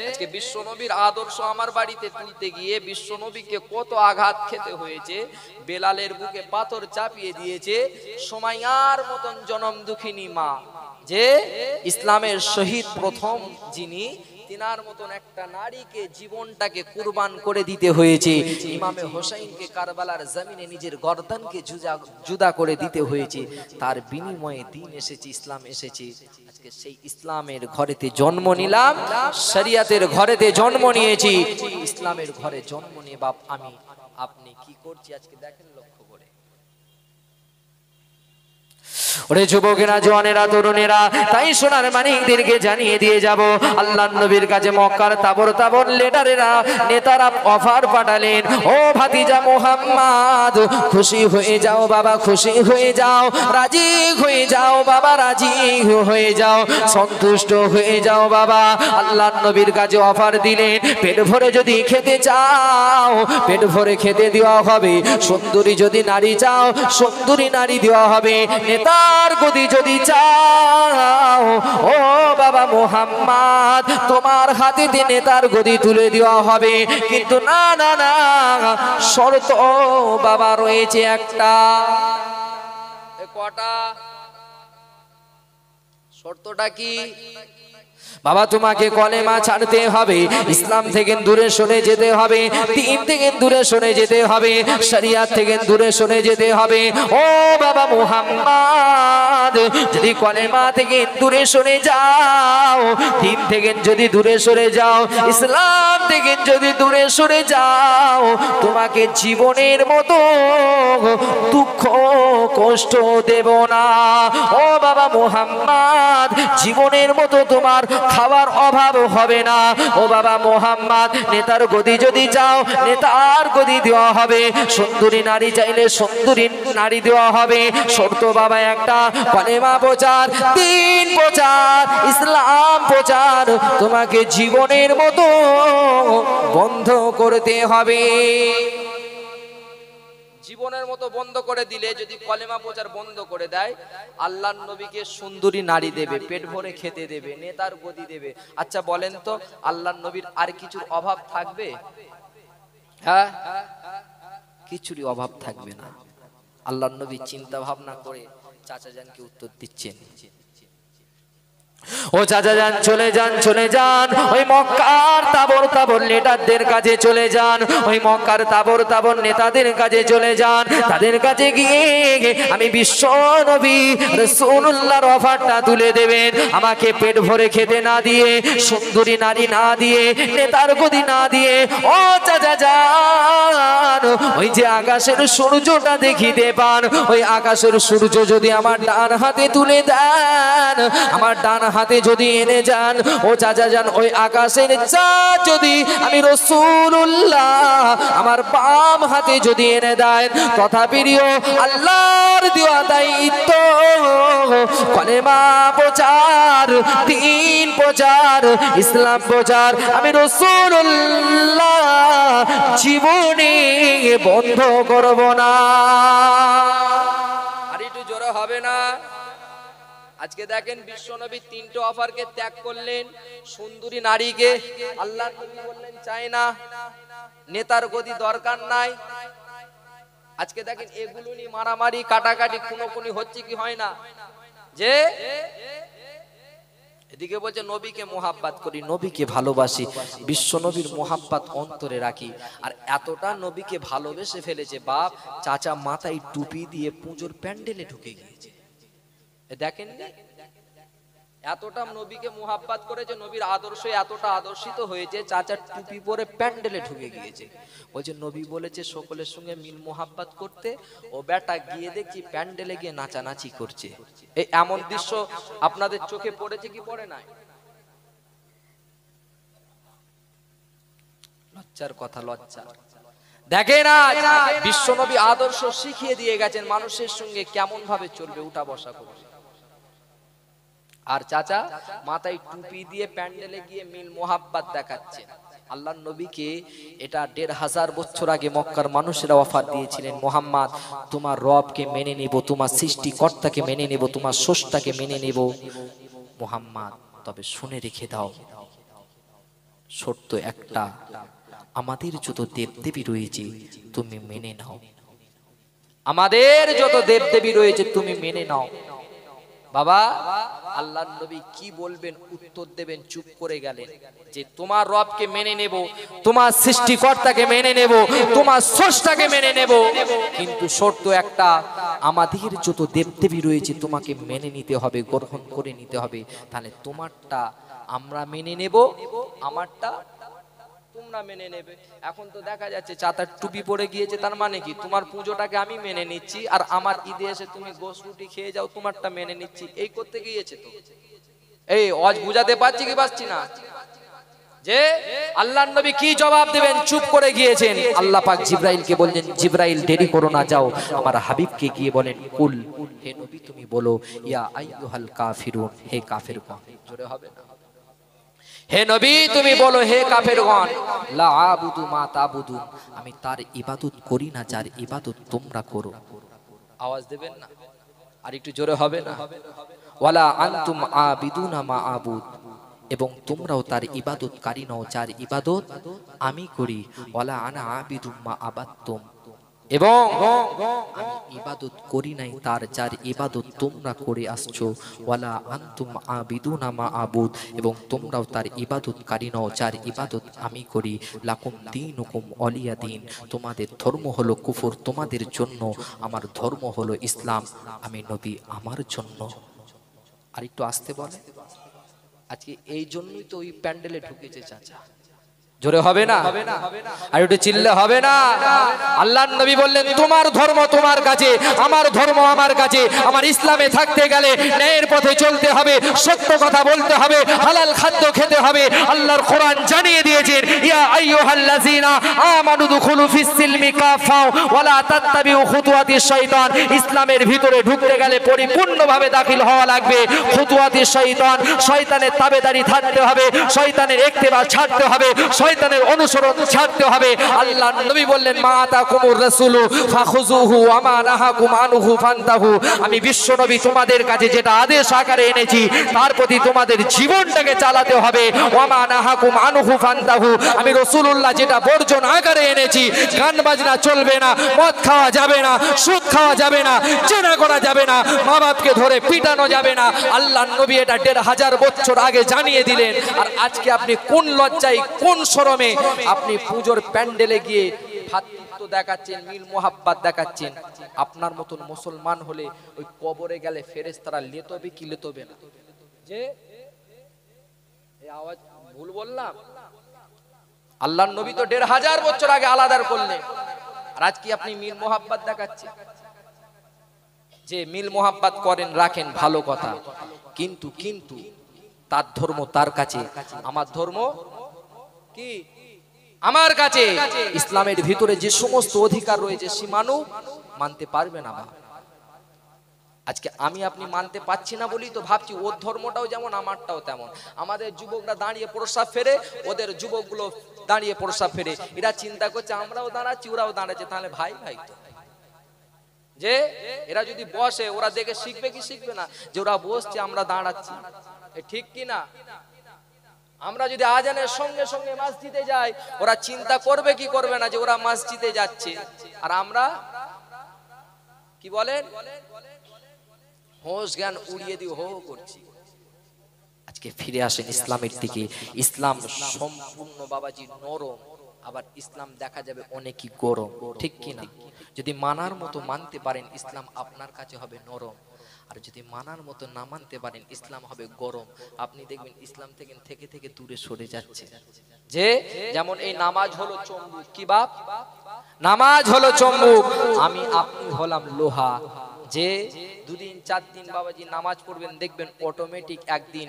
আজকে বিশ্বনবীর আদর্শ আমার বাড়িতে তুলতে গিয়ে বিশ্বনবীকে কত আঘাত খেতে হয়েছে। বেলালের বুকে পাথর চাপিয়ে দিয়েছে সুমাইয়ার মতন জনম দুঃখিনী মা, যে ইসলামের শহীদ প্রথম যিনি, তিনার মতন একটা নারীকে জীবনটাকে কুরবান করে দিতে হয়েছে। ইমামে হোসেনকে কারবালার জমিনে নিজের গর্দানকে জুদা করে দিতে হয়েছে। তার বিনিময়ে দিন এসেছে, ইসলাম এসেছে। আজকে সেই ইসলামের ঘরেতে জন্ম নিলাম, শরিয়তের ঘরেতে জন্ম নিয়েছি। ইসলামের ঘরে জন্ম নিয়ে বাপ আমি আপনি কি করছি আজকে দেখেন লক্ষ্য করে। ওরে যুবকেরা, জওয়ানেরা, তরুণেরা, তাই সোনার মানিকদেরকে জানিয়ে দিয়ে যাব, আল্লাহর নবীর কাছে মক্কার তাবর তাবর লেটারেরা, নেতারা অফার পাঠালেন, ও ভাতিজা মুহাম্মদ, খুশি হয়ে যাও বাবা, খুশি হয়ে যাও, রাজি হয়ে যাও বাবা, রাজি হয়ে যাও, সন্তুষ্ট হয়ে যাও বাবা। আল্লাহর নবীর কাছে অফার দিলেন, পেট ভরে যদি খেতে চাও পেট ভরে খেতে দেওয়া হবে, সুন্দরী যদি নারী চাও সুন্দরী নারী দেওয়া হবে, নেতার গদি যদি চাও ও বাবা মুহাম্মদ তোমার হাতে দিয়ে নেতার গদি তুলে দেওয়া হবে। কিন্তু না না না, শর্ত বাবা রয়েছে একটা। কটা? শর্তটা কি? বাবা তোমাকে কলেমা ছাড়তে হবে, ইসলাম থেকে দূরে সরে যেতে হবে, দ্বীন থেকে দূরে সরে যেতে হবে, শরিয়াত থেকে দূরে সরে যেতে হবে। ও বাবা মুহাম্মদ, যদি কলেমা থেকে দূরে সরে যাও, দ্বীন থেকে যদি দূরে সরে যাও, ইসলাম থেকে যদি দূরে সরে যাও, তোমাকে জীবনের মতো দুঃখ কষ্ট দেব না। ও বাবা মুহাম্মদ, জীবনের মতো তোমার খাবার অভাব হবে না। ও বাবা মুহাম্মদ, নেতার গদি যদি চাও, নেতার গদি দেওয়া হবে। সুন্দরী নারী চাইলে সুন্দরী নারী দেওয়া হবে। শর্ত বাবা একটা, কলেমা প্রচার, দ্বীন প্রচার, ইসলাম প্রচার তোমাকে জীবনের মতো বন্ধ করতে হবে। জীবনের মতো বন্ধ করে দিলে, যদি কলেমা প্রচার বন্ধ করে দেয়, আল্লাহর নবীকে সুন্দরী নারী দেবে, পেট ভরে খেতে দেবে, নেতার গদি দেবে। আচ্ছা বলেন তো, আল্লাহর নবীর আর কিছুর অভাব থাকবে? হ্যাঁ, কিছুরই অভাব থাকবে না। আল্লাহর নবী চিন্তা ভাবনা করে চাচা জানকে উত্তর দিচ্ছেন, ও চাচা যান, চলে যান, চলে যান, ওই মক্কার তাবর তাবর নেতাদের কাছে চলে যান, ওই মক্কার তাবর তাবর নেতাদের কাছে চলে যান। তাদের কাছে গিয়ে আমি বিশ্ব নবী রাসূলুল্লাহর অফারটা তুলে দেবেন। আমাকে পেট ভরে খেতে না দিয়ে, সুন্দরী নারী না দিয়ে, নেতার গদি না দিয়ে, ও চাচা যান, ওই যে আকাশের সূর্যটা দেখিতে পান, ওই আকাশের সূর্য যদি আমার ডান হাতে তুলে দেন, আমার ডান হাতে যদি এনে যান, ও চাচা যান, ওই আকাশের চাঁদ যদি আমি রাসূলুল্লাহ আমার বাম হাতে যদি এনে দেন, তথাপিও আল্লাহর দেওয়া দায়িত্ব কলেমা প্রচার, দ্বীন প্রচার, ইসলাম প্রচার আমি রাসূলুল্লাহ জীবনে বন্ধ করব না। আর একটু জোরে হবে না? আজকে দেখেন বিশ্বনবী তিনটে অফারকে ত্যাগ করলেন। সুন্দরী নারীকে আল্লাহর নবী বললেন চাই না, নেতার গদি দরকার নাই। আজকে দেখেন এগুলো নিয়ে মারামারি, কাটাকাটি, খুনোখুনি হচ্ছে কি হয় না? যে এদিকে বলছে নবীকে মোহাব্বত করি, নবীকে ভালোবাসি, বিশ্ব নবীর মোহাব্বত অন্তরে রাখি। আর এতটা নবীকে ভালোবেসে ফেলেছে বাপ, চাচা মাথায় টুপি দিয়ে পুজোর প্যান্ডেলে ঢুকে গিয়েছে। দেখেন এতটা নবীকে মোহাব্বত করেছে, নবীর আদর্শ এতটা আদর্শিত হয়েছে, চাচা টুপি পরে প্যান্ডেলে ঢুকে গিয়েছে। ওই যে নবী বলেছে সকলের সঙ্গে মিল মোহাব্বত করতে, ও বেটা গিয়ে দেখছি প্যান্ডেলে গিয়ে নাচানাচি করছে। এই এমন দৃশ্য আপনাদের চোখে পড়েছে কি পড়ে নাই? লজ্জার কথা, লজ্জা। দেখেন আজ বিশ্বনবী আদর্শ শিখিয়ে দিয়ে গেছেন মানুষের সঙ্গে কেমন ভাবে চলবে, উঠা বসা করবে। আর চাচা মাথায় টুপি দিয়ে প্যান্ডেলে গিয়ে মিল মোহাব্বত দেখাচ্ছে। আল্লাহর নবীকে এটা ১৫০০ বছর আগে মক্কার মানুষেরা অফার দিয়েছিলেন, মুহাম্মদ তোমার রবকে মেনে নেব, তোমার সৃষ্টিকর্তাকে মেনে নেব, তোমার স্রষ্টাকে মেনে নেব মুহাম্মদ, তবে শুনে রেখে দাও শর্ত একটা, আমাদের যত দেবদেবী রয়েছে তুমি মেনে নাও, আমাদের যত দেবদেবী রয়েছে তুমি মেনে নাও। বাবা আল্লাহর নবী কি বলবেন, উত্তর দেবেন, চুপ করে গেলেন যে তোমার রবকে মেনে নেব, তোমার সৃষ্টিকর্তাকে মেনে নেব, তোমার স্রষ্টাকে মেনে নেব, কিন্তু শর্ত একটা, আমাদের যত দেবদেবী রয়েছে তোমাকে মেনে নিতে হবে, গ্রহণ করে নিতে হবে, তাহলে তোমারটা আমরা মেনে নেব, আমারটা তোমরা মেনে নেবে। এখন তো দেখা যাচ্ছে চাতার টুপি পরে গিয়েছে, তার মানে কি তোমার পুজোটাকে আমি মেনে নিচ্ছি, আর আমার ঈদে এসে তুমি গোশ রুটি খেয়ে যাও, তোমারটা মেনে নিচ্ছি, এই করতে গিয়েছে। তো এই অজ বুঝাতে পারছি কি পারছি না? যে আল্লাহর নবী কি জবাব দেবেন, চুপ করে গিয়েছেন। আল্লাহ পাক জিবরাইলকে বললেন, জিবরাইল দেরি করো না, যাও আমার হাবিবকে গিয়ে বলেন, কুল হে নবী তুমি বলো, ইয়া আইয়ুহাল কাফিরুন, হে কাফেরগণ। জোরে হবে না? হে নবী তুমি বলো, হে কাফেরগণ, লা আবুদু মা তাবুদুন, আমি তার ইবাদত করি না যার ইবাদত তোমরা করো। আওয়াজ দেবেন না? আর একটু জোরে হবে না? ওয়ালা আনতুম আবিদুনা মা আবুদ, এবং তোমরাও তার ইবাদতকারী নও যার ইবাদত আমি করি। ওয়ালা আনা আবিদুম মা আবাদতুম, এবং আমি ইবাদত করি নাই তার যার ইবাদত তোমরা করে আসছো, ওয়ালা আনতুম আবিদুনা মা আবুদ, এবং তোমরাও তার ইবাদতকারী নও যার ইবাদত আমি করি। লাকুম দীনুকুম ওয়ালিয়া দীন, তোমাদের ধর্ম হলো কুফর, তোমাদের জন্য আমার ধর্ম হলো ইসলাম, আমি নবী আমার জন্য। আর একটু আসতে বলে, আজকে এই জন্যই তো ওই প্যান্ডেলে ঢুকেছে চাচা। জোরে হবে না? আর একটু চিল্লে হবে না? আল্লাহর নবী বললেন তোমার ধর্ম তোমার কাছে, আমার ধর্ম আমার কাছে। আমার ইসলামে থাকতে গেলে ন্যায়ের পথে চলতে হবে, সত্য কথা বলতে হবে, হালাল খাদ্য খেতে হবে। আল্লাহর কোরআন জানিয়ে দিয়েছেন, ইয়া আইয়ুহাল্লাযীনা আমানু দুখুলু ফিস সিলমি কাফা ওয়ালা তাত্তাবিউ খুতুওয়াতিশ শয়তান। ইসলামের ভিতরে ঢুকতে গেলে পরিপূর্ণভাবে দাখিল হওয়া লাগবে। খুতুওয়াতিশ শয়তান, শয়তানের তাবেদারি থাকতে হবে, শয়তানের ইত্তেবা ছাড়তে হবে, শয়তানের অনুসরণ ছাড়তে হবে। আল্লাহর নবী বললেন মা আতাকুমুর রাসূলু ফাখুযুহু ওয়া মা নাহাকুম আনহু ফান্তাহু। আমি বিশ্ব নবী তোমাদের কাছে যেটা আদেশ আকারে এনেছি তার প্রতি তোমাদের জীবনটাকে চালাতে হবে। ওয়া মা নাহাকুম আনহু ফান্তাহু, আমি রাসূলুল্লাহ যেটা বর্জন আকারে এনেছি, গান বাজনা চলবে না, মদ খাওয়া যাবে না, সুদ খাওয়া যাবে না, জেনা করা যাবে না, মা বাপকে ধরে পিটানো যাবে না। আল্লাহর নবী এটা ১৫০০ বছর আগে জানিয়ে দিলেন। আর আজকে আপনি কোন লজ্জায় কোন শরমে আপনি পূজোর প্যান্ডেলে গিয়ে ভ্রাতৃত্ব দেখাচ্ছেন, মিল মোহাব্বত দেখাচ্ছেন? আপনার মতন মুসলমান হলে ওই কবরে গেলে ফেরেশতারা লেতবে কি লেতবে না? যে এই আওয়াজ ভুল বললাম? আল্লাহর নবী তো ১৫০০ বছর আগে আলাদা করলেন, আর আজকে আপনি মিল মোহাব্বত দেখাচ্ছেন। যে মিল মোহাব্বত করেন রাখেন, ভালো কথা, কিন্তু কিন্তু তার ধর্ম তার কাছে, আমার ধর্ম কি আমার কাছে। ইসলামের ভিতরে যে সমস্ত অধিকার রয়েছে সে মানুষ মানতে পারবে না। আজকে আমি আপনি মানতে পাচ্ছি না বলি তো ভাবছি ওর ধর্মটাও যেমন আমারটাও তেমন। আমাদের যুবকরা দাঁড়িয়ে প্রস্রাব ফেরে, ওদের যুবকগুলো দাঁড়িয়ে প্রস্রাব ফেরে। এরা চিন্তা করছে আমরাও দাঁড়াচ্ছি ওরাও দাঁড়াচ্ছে, তাহলে ভাই ভাই তো। যে এরা যদি বসে ওরা দেখে শিখবে কি শিখবে না যে ওরা বসছে আমরা দাঁড়াচ্ছি? ঠিক কি না? আমরা যদি আজানের সঙ্গে সঙ্গে মসজিদে যাই, ওরা চিন্তা করবে কি করবে না যে ওরা মসজিদে যাচ্ছে, আর আমরা কি বলেন হোশ জ্ঞান উড়িয়ে দিয়ে হো করছি। আজকে ফিরে আসেন ইসলামের দিকে। ইসলাম সম্পূর্ণ বাবাজি নরম, আবার ইসলাম দেখা যাবে অনেকই গরম, ঠিক কি না? যদি মানার মতো মানতে পারেন ইসলাম আপনার কাছে হবে নরম, আর যদি মানার মতো না মানতে পারেন ইসলাম হবে গরম। আপনি দেখবেন ইসলাম থেকে থেকে থেকে দূরে সরে যাচ্ছে। যে যেমন এই নামাজ হলো চুম্বক, কি বাপ? নামাজ হলো চুম্বক, আমি আপনি হলাম লোহা। যে দুদিন 4 দিন বাবাজি নামাজ পড়বেন, দেখবেন অটোমেটিক একদিন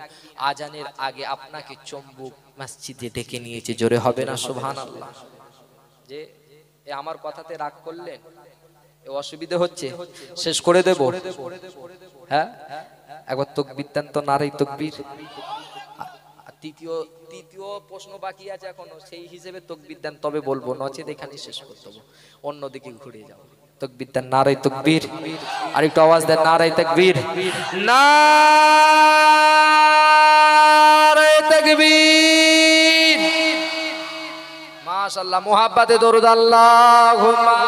আজানের আগে আপনাকে চুম্বক মসজিদে ডেকে নিয়েছে। জোরে হবে না সুবহানাল্লাহ? যে আমার কথাতে রাগ করলেন, অসুবিধা হচ্ছে, শেষ করে দেব। হ্যাঁ, একবার তাকবীর দেন তো, নারে তাকবীর। তৃতীয় প্রশ্ন বাকি আছে এখনো, সেই হিসেবে তাকবীর দেন তবে বলবো, নচেত এখানে শেষ করে দেব, অন্যদিকে ঘুরে যাও। তাকবীর দেন, নারে তাকবীর। আর একটু আওয়াজ দেন, নারে তাকবীর, নারে তাকবীর। মাশাআল্লাহ, মুহাব্বতে দরুদ আল্লাহুম্মা।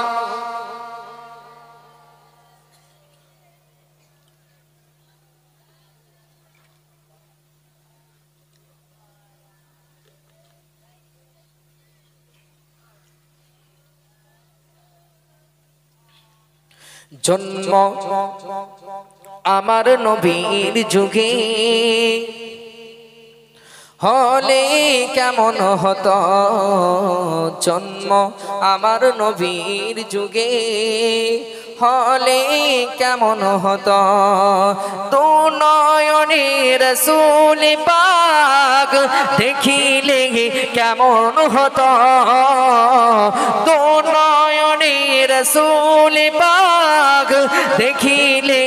জন্ম আমার নবীর যুগে হলে কেমন হতো, জন্ম আমার নবীর যুগে হলে কেমন হতো। দু নয়নে রাসূল পাক দেখিলে কেমন হতো, দু নয়নে রাসূল পাক দেখিলে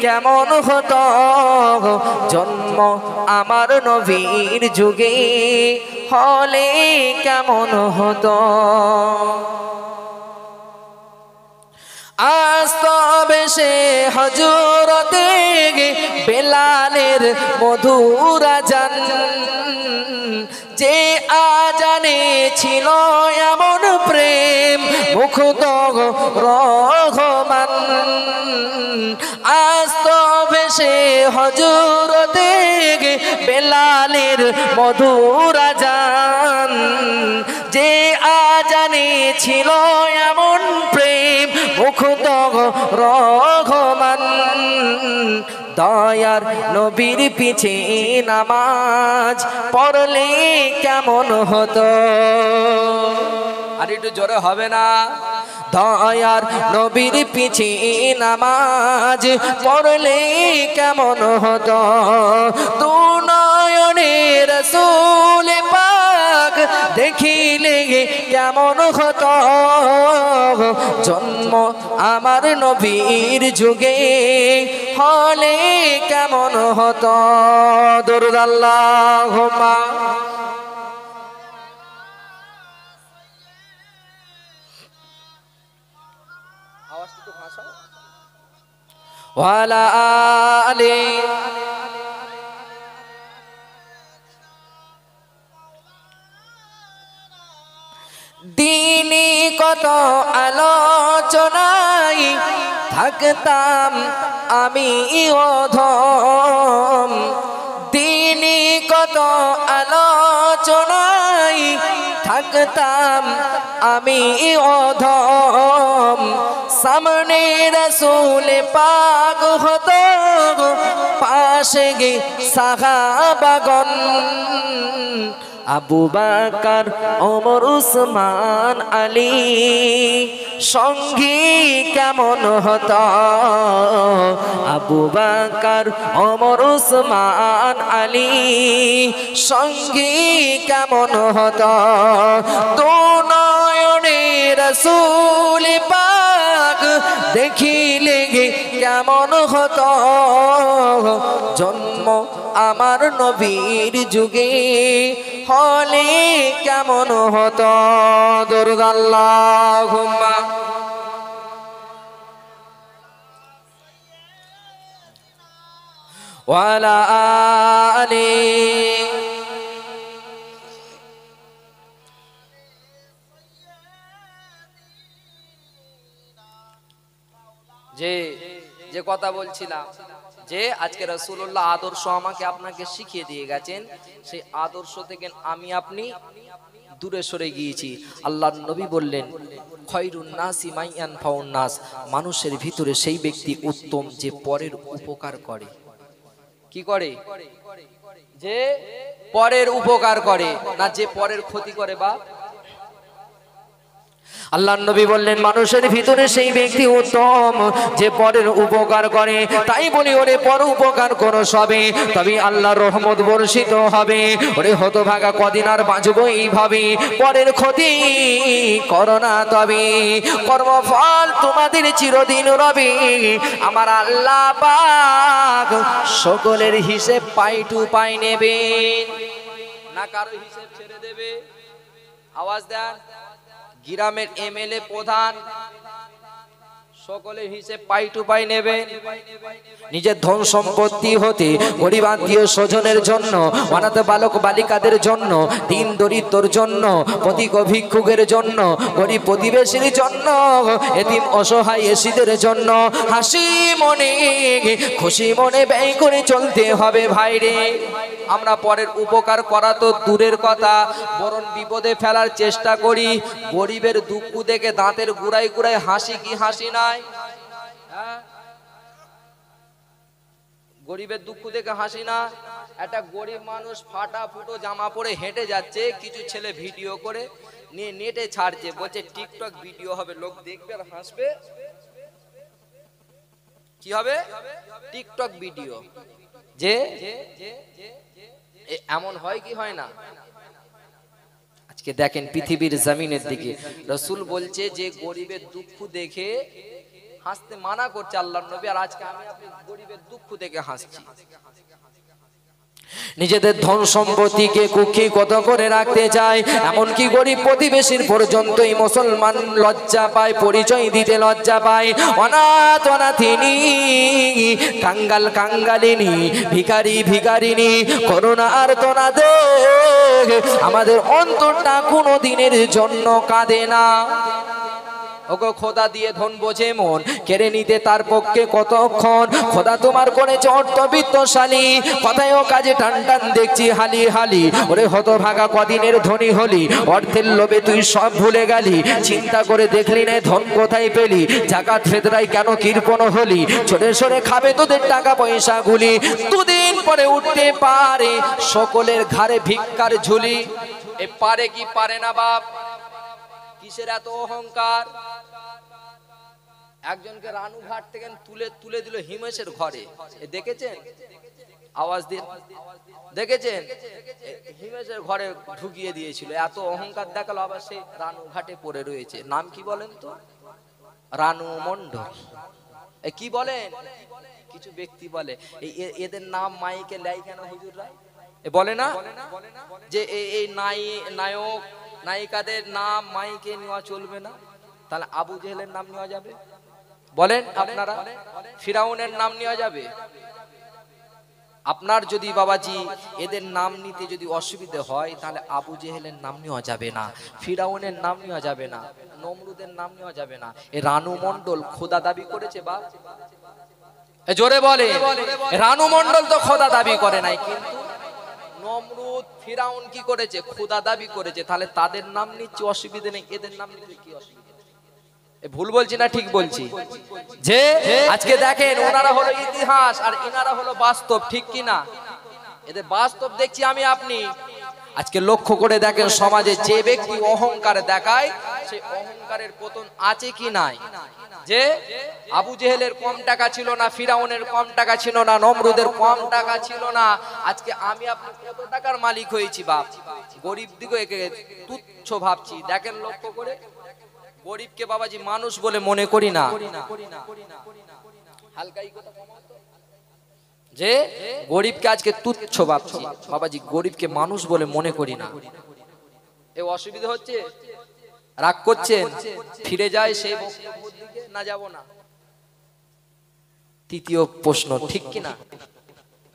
কেমন হতো। জন্ম আমার নবীর যুগে হলে কেমন হতো। আস্তবে সে হযরতে বেলালের মধুর আযান, যে আজানে ছিল এমন প্রেম মুখ মুক্ত রহমান আস্ত ভেসে হযরতে বেলালের মধুর আযান যে আজানে ছিল এমন প্রেম মুক্ত রহমান দয়ার নবীর পিছে নামাজ পড়লে কেমন হতো আর একটু জোরে হবে না দয়ার নবীর পিছে নামাজ পড়লে কেমন হতো তু নয়নে রাসূল পাক দেখিলে কেমন হতো জন্ম আমার নবীর যুগে হলে কেমন হতো দরুদ আল্লাহুম্মা ওয়ালা আলি দিনে কত আলোচনায় থাকতাম আমি অধম দিনে কত আলোচনায় থাকতাম আমি অধম সামনে রাসূল পাক হতো পাশে গে সাহাবাগণ আবু বকর ওমর উসমান আলী সঙ্গী কেমন হতো আবু বকর ওমর উসমান আলী সঙ্গী কেমন হতো দু নয়নে রাসূল পাক দেখিলে কেমন হতো জন্ম আমার নবীর যুগে হলে কেমন হতো দরুদ আল্লাহুম্মা ওয়ালা আলি যে কথা বলছিলাম যে আজকে রাসূলুল্লাহ আদর্শ আমাকে আপনাকে শিখিয়ে দিয়ে গেছেন সেই আদর্শ থেকে আমি আপনি দূরে সরে গিয়েছি আল্লাহর নবী বললেন খয়রুন নাসি মাইয়ান ফাউন নাস মানুষের ভিতরে সেই ব্যক্তি উত্তম যে পরের উপকার করে কি করে যে পরের উপকার করে না যে পরের ক্ষতি করে বা আল্লাহর নবী বললেন মানুষের ভিতরে সেই ব্যক্তি উত্তম যে পরের উপকার করে তাই বলি ওরে পর উপকার করো সবে তবে আল্লাহর রহমত বর্ষিত হবে ওরে হতভাগা কদিন আর বাঁচবো এইভাবে পরের ক্ষতি করো না তবে কর্মফল তোমাদের চিরদিন রবে আমার আল্লাহ পাক সকলের হিসেব পাই টু পাই নেবেন না কারো হিসেব ছেড়ে দেবে আওয়াজ দেন গ্রামের এমএলএ প্রধান সকলের হিসেব পাই টু পাই নেবে নিজের ধন সম্পত্তি হতে গরিব আত্মীয় স্বজনের জন্য অনাথ বালক বালিকাদের জন্য দিন দরিদ্রর জন্য পথিক ভিক্ষুকের জন্য গরিব প্রতিবেশীর জন্য এতিম অসহায় এসিদের জন্য হাসি মনে খুশি মনে ব্যয় করে চলতে হবে ভাইরে আমরা পরের উপকার করা তো দূরের কথা বরং বিপদে ফেলার চেষ্টা করি গরিবের দুঃখ দেখে দাঁতের গুড়াই গুড়াই হাসি কি হাসি নাই গরিবের দুঃখ দেখে হাসি না একটা গরিব মানুষ ফাটা ফুটো জামা পরে হেঁটে যাচ্ছে কিছু ছেলে ভিডিও করে নিয়ে নেটে ছাড়ছে বলছে টিকটক ভিডিও হবে লোক দেখবে আর হাসবে কি হবে টিকটক ভিডিও যে এমন হয় কি হয় না আজকে দেখেন পৃথিবীর জমিনের দিকে রাসূল বলছে যে গরিবের দুঃখ দেখে হাসতে মানা করছে আল্লাহর নবী আর আজকে আমি আপনি গরিবের দুঃখ দেখে হাসছি নিজেদের ধন সম্পত্তিকে কুক্ষি কত করে রাখতে চায় এমনকি গরিব প্রতিবেশীর পর্যন্তই মুসলমান লজ্জা পায় পরিচয় দিতে লজ্জা পায় অনাথ অনাথিনী কাঙ্গাল কাঙ্গালিনী ভিখারি ভিখারিনী করুণা আর তোনাদের আমাদের অন্তরটা কোনো দিনের জন্য কাঁদে না ওগো খোদা দিয়ে ধন বোঝে মন, কেড়ে নিতে তার পক্ষে কতক্ষণ। খোদা তোমার করেছে অর্থবিত্তশালী, কথায় ও কাজে টান টান দেখছি হালি হালি। ওরে হতভাগা কদিনের ধনী হলি, অর্থের লোভে তুই সব ভুলে গেলি। চিন্তা করে দেখলি না ধন কোথায় পেলি, জাকাত ফেতরাই কেন কৃপণ হলি। ছোটে সরে খাবে তোদের টাকা পয়সা গুলি, দুদিন পরে উঠতে পারে সকলের ঘাড়ে ভিক্ষার ঝুলি। এ পারে কি পারে না বাপ? কিসের এত অহংকার? একজনকে রানুঘাট থেকে তুলে দিল হিমেশের ঘরে, দেখেছেন? আওয়াজ দিয়ে দেখেছেন? হিমেশের ঘরে ঢুকিয়ে দিয়েছিল, এত অহংকার দেখালো। আবার সেই রানুঘাটে পড়ে রয়েছে। নাম কি বলেন তো? রানু মণ্ডল। কি বলেন? কিছু ব্যক্তি বলে এদের নাম মাইকে লাই কেন হুজুররা? বলে না যে এই নায়ক নায়িকাদের নাম মাইকে নেওয়া চলবে না, তাহলে আবু জেহেলের নাম নেওয়া যাবে? বলেন আপনারা? ফিরাউনের নাম নেওয়া যাবে? আপনার যদি বাবাজি এদের নাম নিতে যদি অসুবিধা হয়, তাহলে আবু জেহেলের নাম নেওয়া যাবে না, ফিরাউনের নাম নেওয়া যাবে না, নমরুদের নাম নেওয়া যাবে না। এ রানু মণ্ডল খোদা দাবি করেছে বাপ? জোরে বলে। রানু মণ্ডল তো খোদা দাবি করে নাই, কিন্তু নমরুদ ফিরাউন কি করেছে? খোদা দাবি করেছে। তাহলে তাদের নাম নিচ্ছে, অসুবিধা নেই, এদের নাম নিতে কি অসুবিধা? ভুল বলছি না ঠিক বলছি? যে আজকে দেখেন ওনারা হলো ইতিহাস আর ইনারা হলো বাস্তব, ঠিক কি না? এদের বাস্তব দেখছি আমি আপনি। আজকে লক্ষ্য করে দেখেন সমাজে যে ব্যক্তি অহংকার দেখায়, সেই অহংকারের পতন আছে কি নাই? যে আবু জেহেলের কম টাকা ছিল না, ফিরাউনের কম টাকা ছিল না, নমরুদের কম টাকা ছিল না। আজকে আমি আপনি কত টাকার মালিক হয়েছি বাপ? গরিব দিকে তুচ্ছ ভাবছি। দেখেন লক্ষ্য করে, গরিবকে বাবাজি মানুষ বলে মনে করি না। যে গরিবকে আজকে তুচ্ছ ভাবছি বাবাজি, গরিবকে মানুষ বলে মনে করি না। এ অসুবিধা হচ্ছে? রাগ করছেন? ফিরে যায় সেই বক্তব্যের দিকে, না যাব না? তৃতীয় প্রশ্ন, ঠিক কিনা?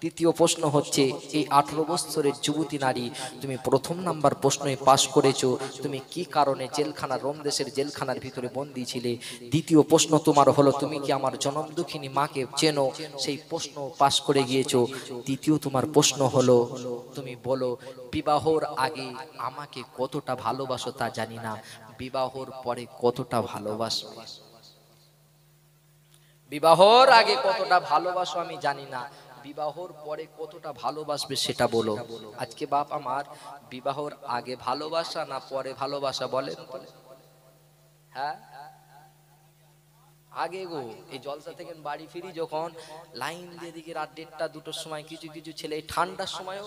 তৃতীয় প্রশ্ন হচ্ছে, এই 18 বছরের যুবতী নারী, তুমি প্রথম নাম্বার প্রশ্নে পাশ করেছো, তুমি কি কারণে জেলখানা, রোম দেশের জেলখানার ভিতরে বন্দী ছিলে? দ্বিতীয় প্রশ্ন তোমার হলো, তুমি কি আমার জনম দুঃখিনী মাকে চেনো? সেই প্রশ্ন পাশ করে গিয়েছো। তৃতীয় তোমার প্রশ্ন হলো, তুমি বলো বিবাহর আগে আমাকে কতটা ভালোবাসো তা জানি না, বিবাহর পরে কতটা ভালোবাসো? বিবাহর আগে কতটা ভালোবাসো আমি জানি না, বিবাহর পরে কতটা ভালোবাসবে সেটা বলো। আজকে বাপ আমার বিবাহর আগে ভালোবাসা না পরে ভালোবাসা বলেন? হ্যাঁ আগে গো। এই জলসা থেকে বাড়ি ফিরি যখন, লাইন দিয়ে দিকে রাত 1টা 2টোর সময় কিছু কিছু ছেলে এই ঠান্ডার সময়ও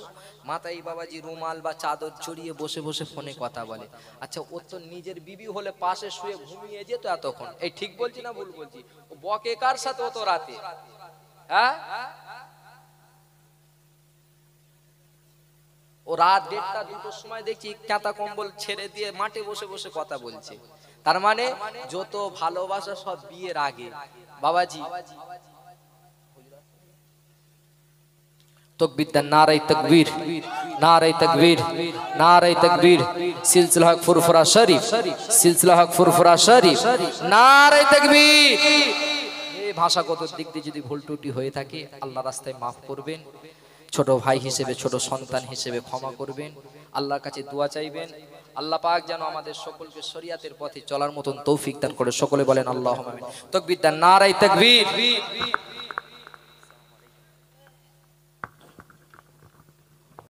মাথায় বাবাজি রুমাল বা চাদর জড়িয়ে বসে বসে ফোনে কথা বলে। আচ্ছা ও তো নিজের বিবি হলে পাশে শুয়ে ঘুমিয়ে যেত এতক্ষণ। এই ঠিক বলছি না ভুল বলছি? ও বকে কার সাথে অত রাতে? হ্যাঁ ও রাত 1টা 2টোর সময় দেখছি কাঁথা কম্বল ছেড়ে দিয়ে মাঠে বসে বসে কথা বলছে। তার মানে যত ভালোবাসা সব বিয়ের আগে বাবাজি। তকবীর দেন, নারায়ে তাকবীর, নারায়ে তাকবীর, নারায়ে তাকবীর। সিলসিলা হক ফুরফুরা শরীফ, সিলসিলা হক ফুরফুরা শরীফ, নারায়ে তাকবীর। এই ভাষাগত দিক দিয়ে যদি ভুল ত্রুটি হয়ে থাকে আল্লাহ রাস্তায় মাফ করবেন। ছোট ভাই হিসেবে, ছোট সন্তান হিসেবে ক্ষমা করবেন। আল্লাহর কাছে দোয়া চাইবেন, আল্লাহ পাক যেন আমাদের সকলকে শরীয়তের পথে চলার মতন তৌফিক দান করে। সকলে বলেন আল্লাহুম্মা আমিন। তাকবীর দেন, নারায়ে তাকবীর।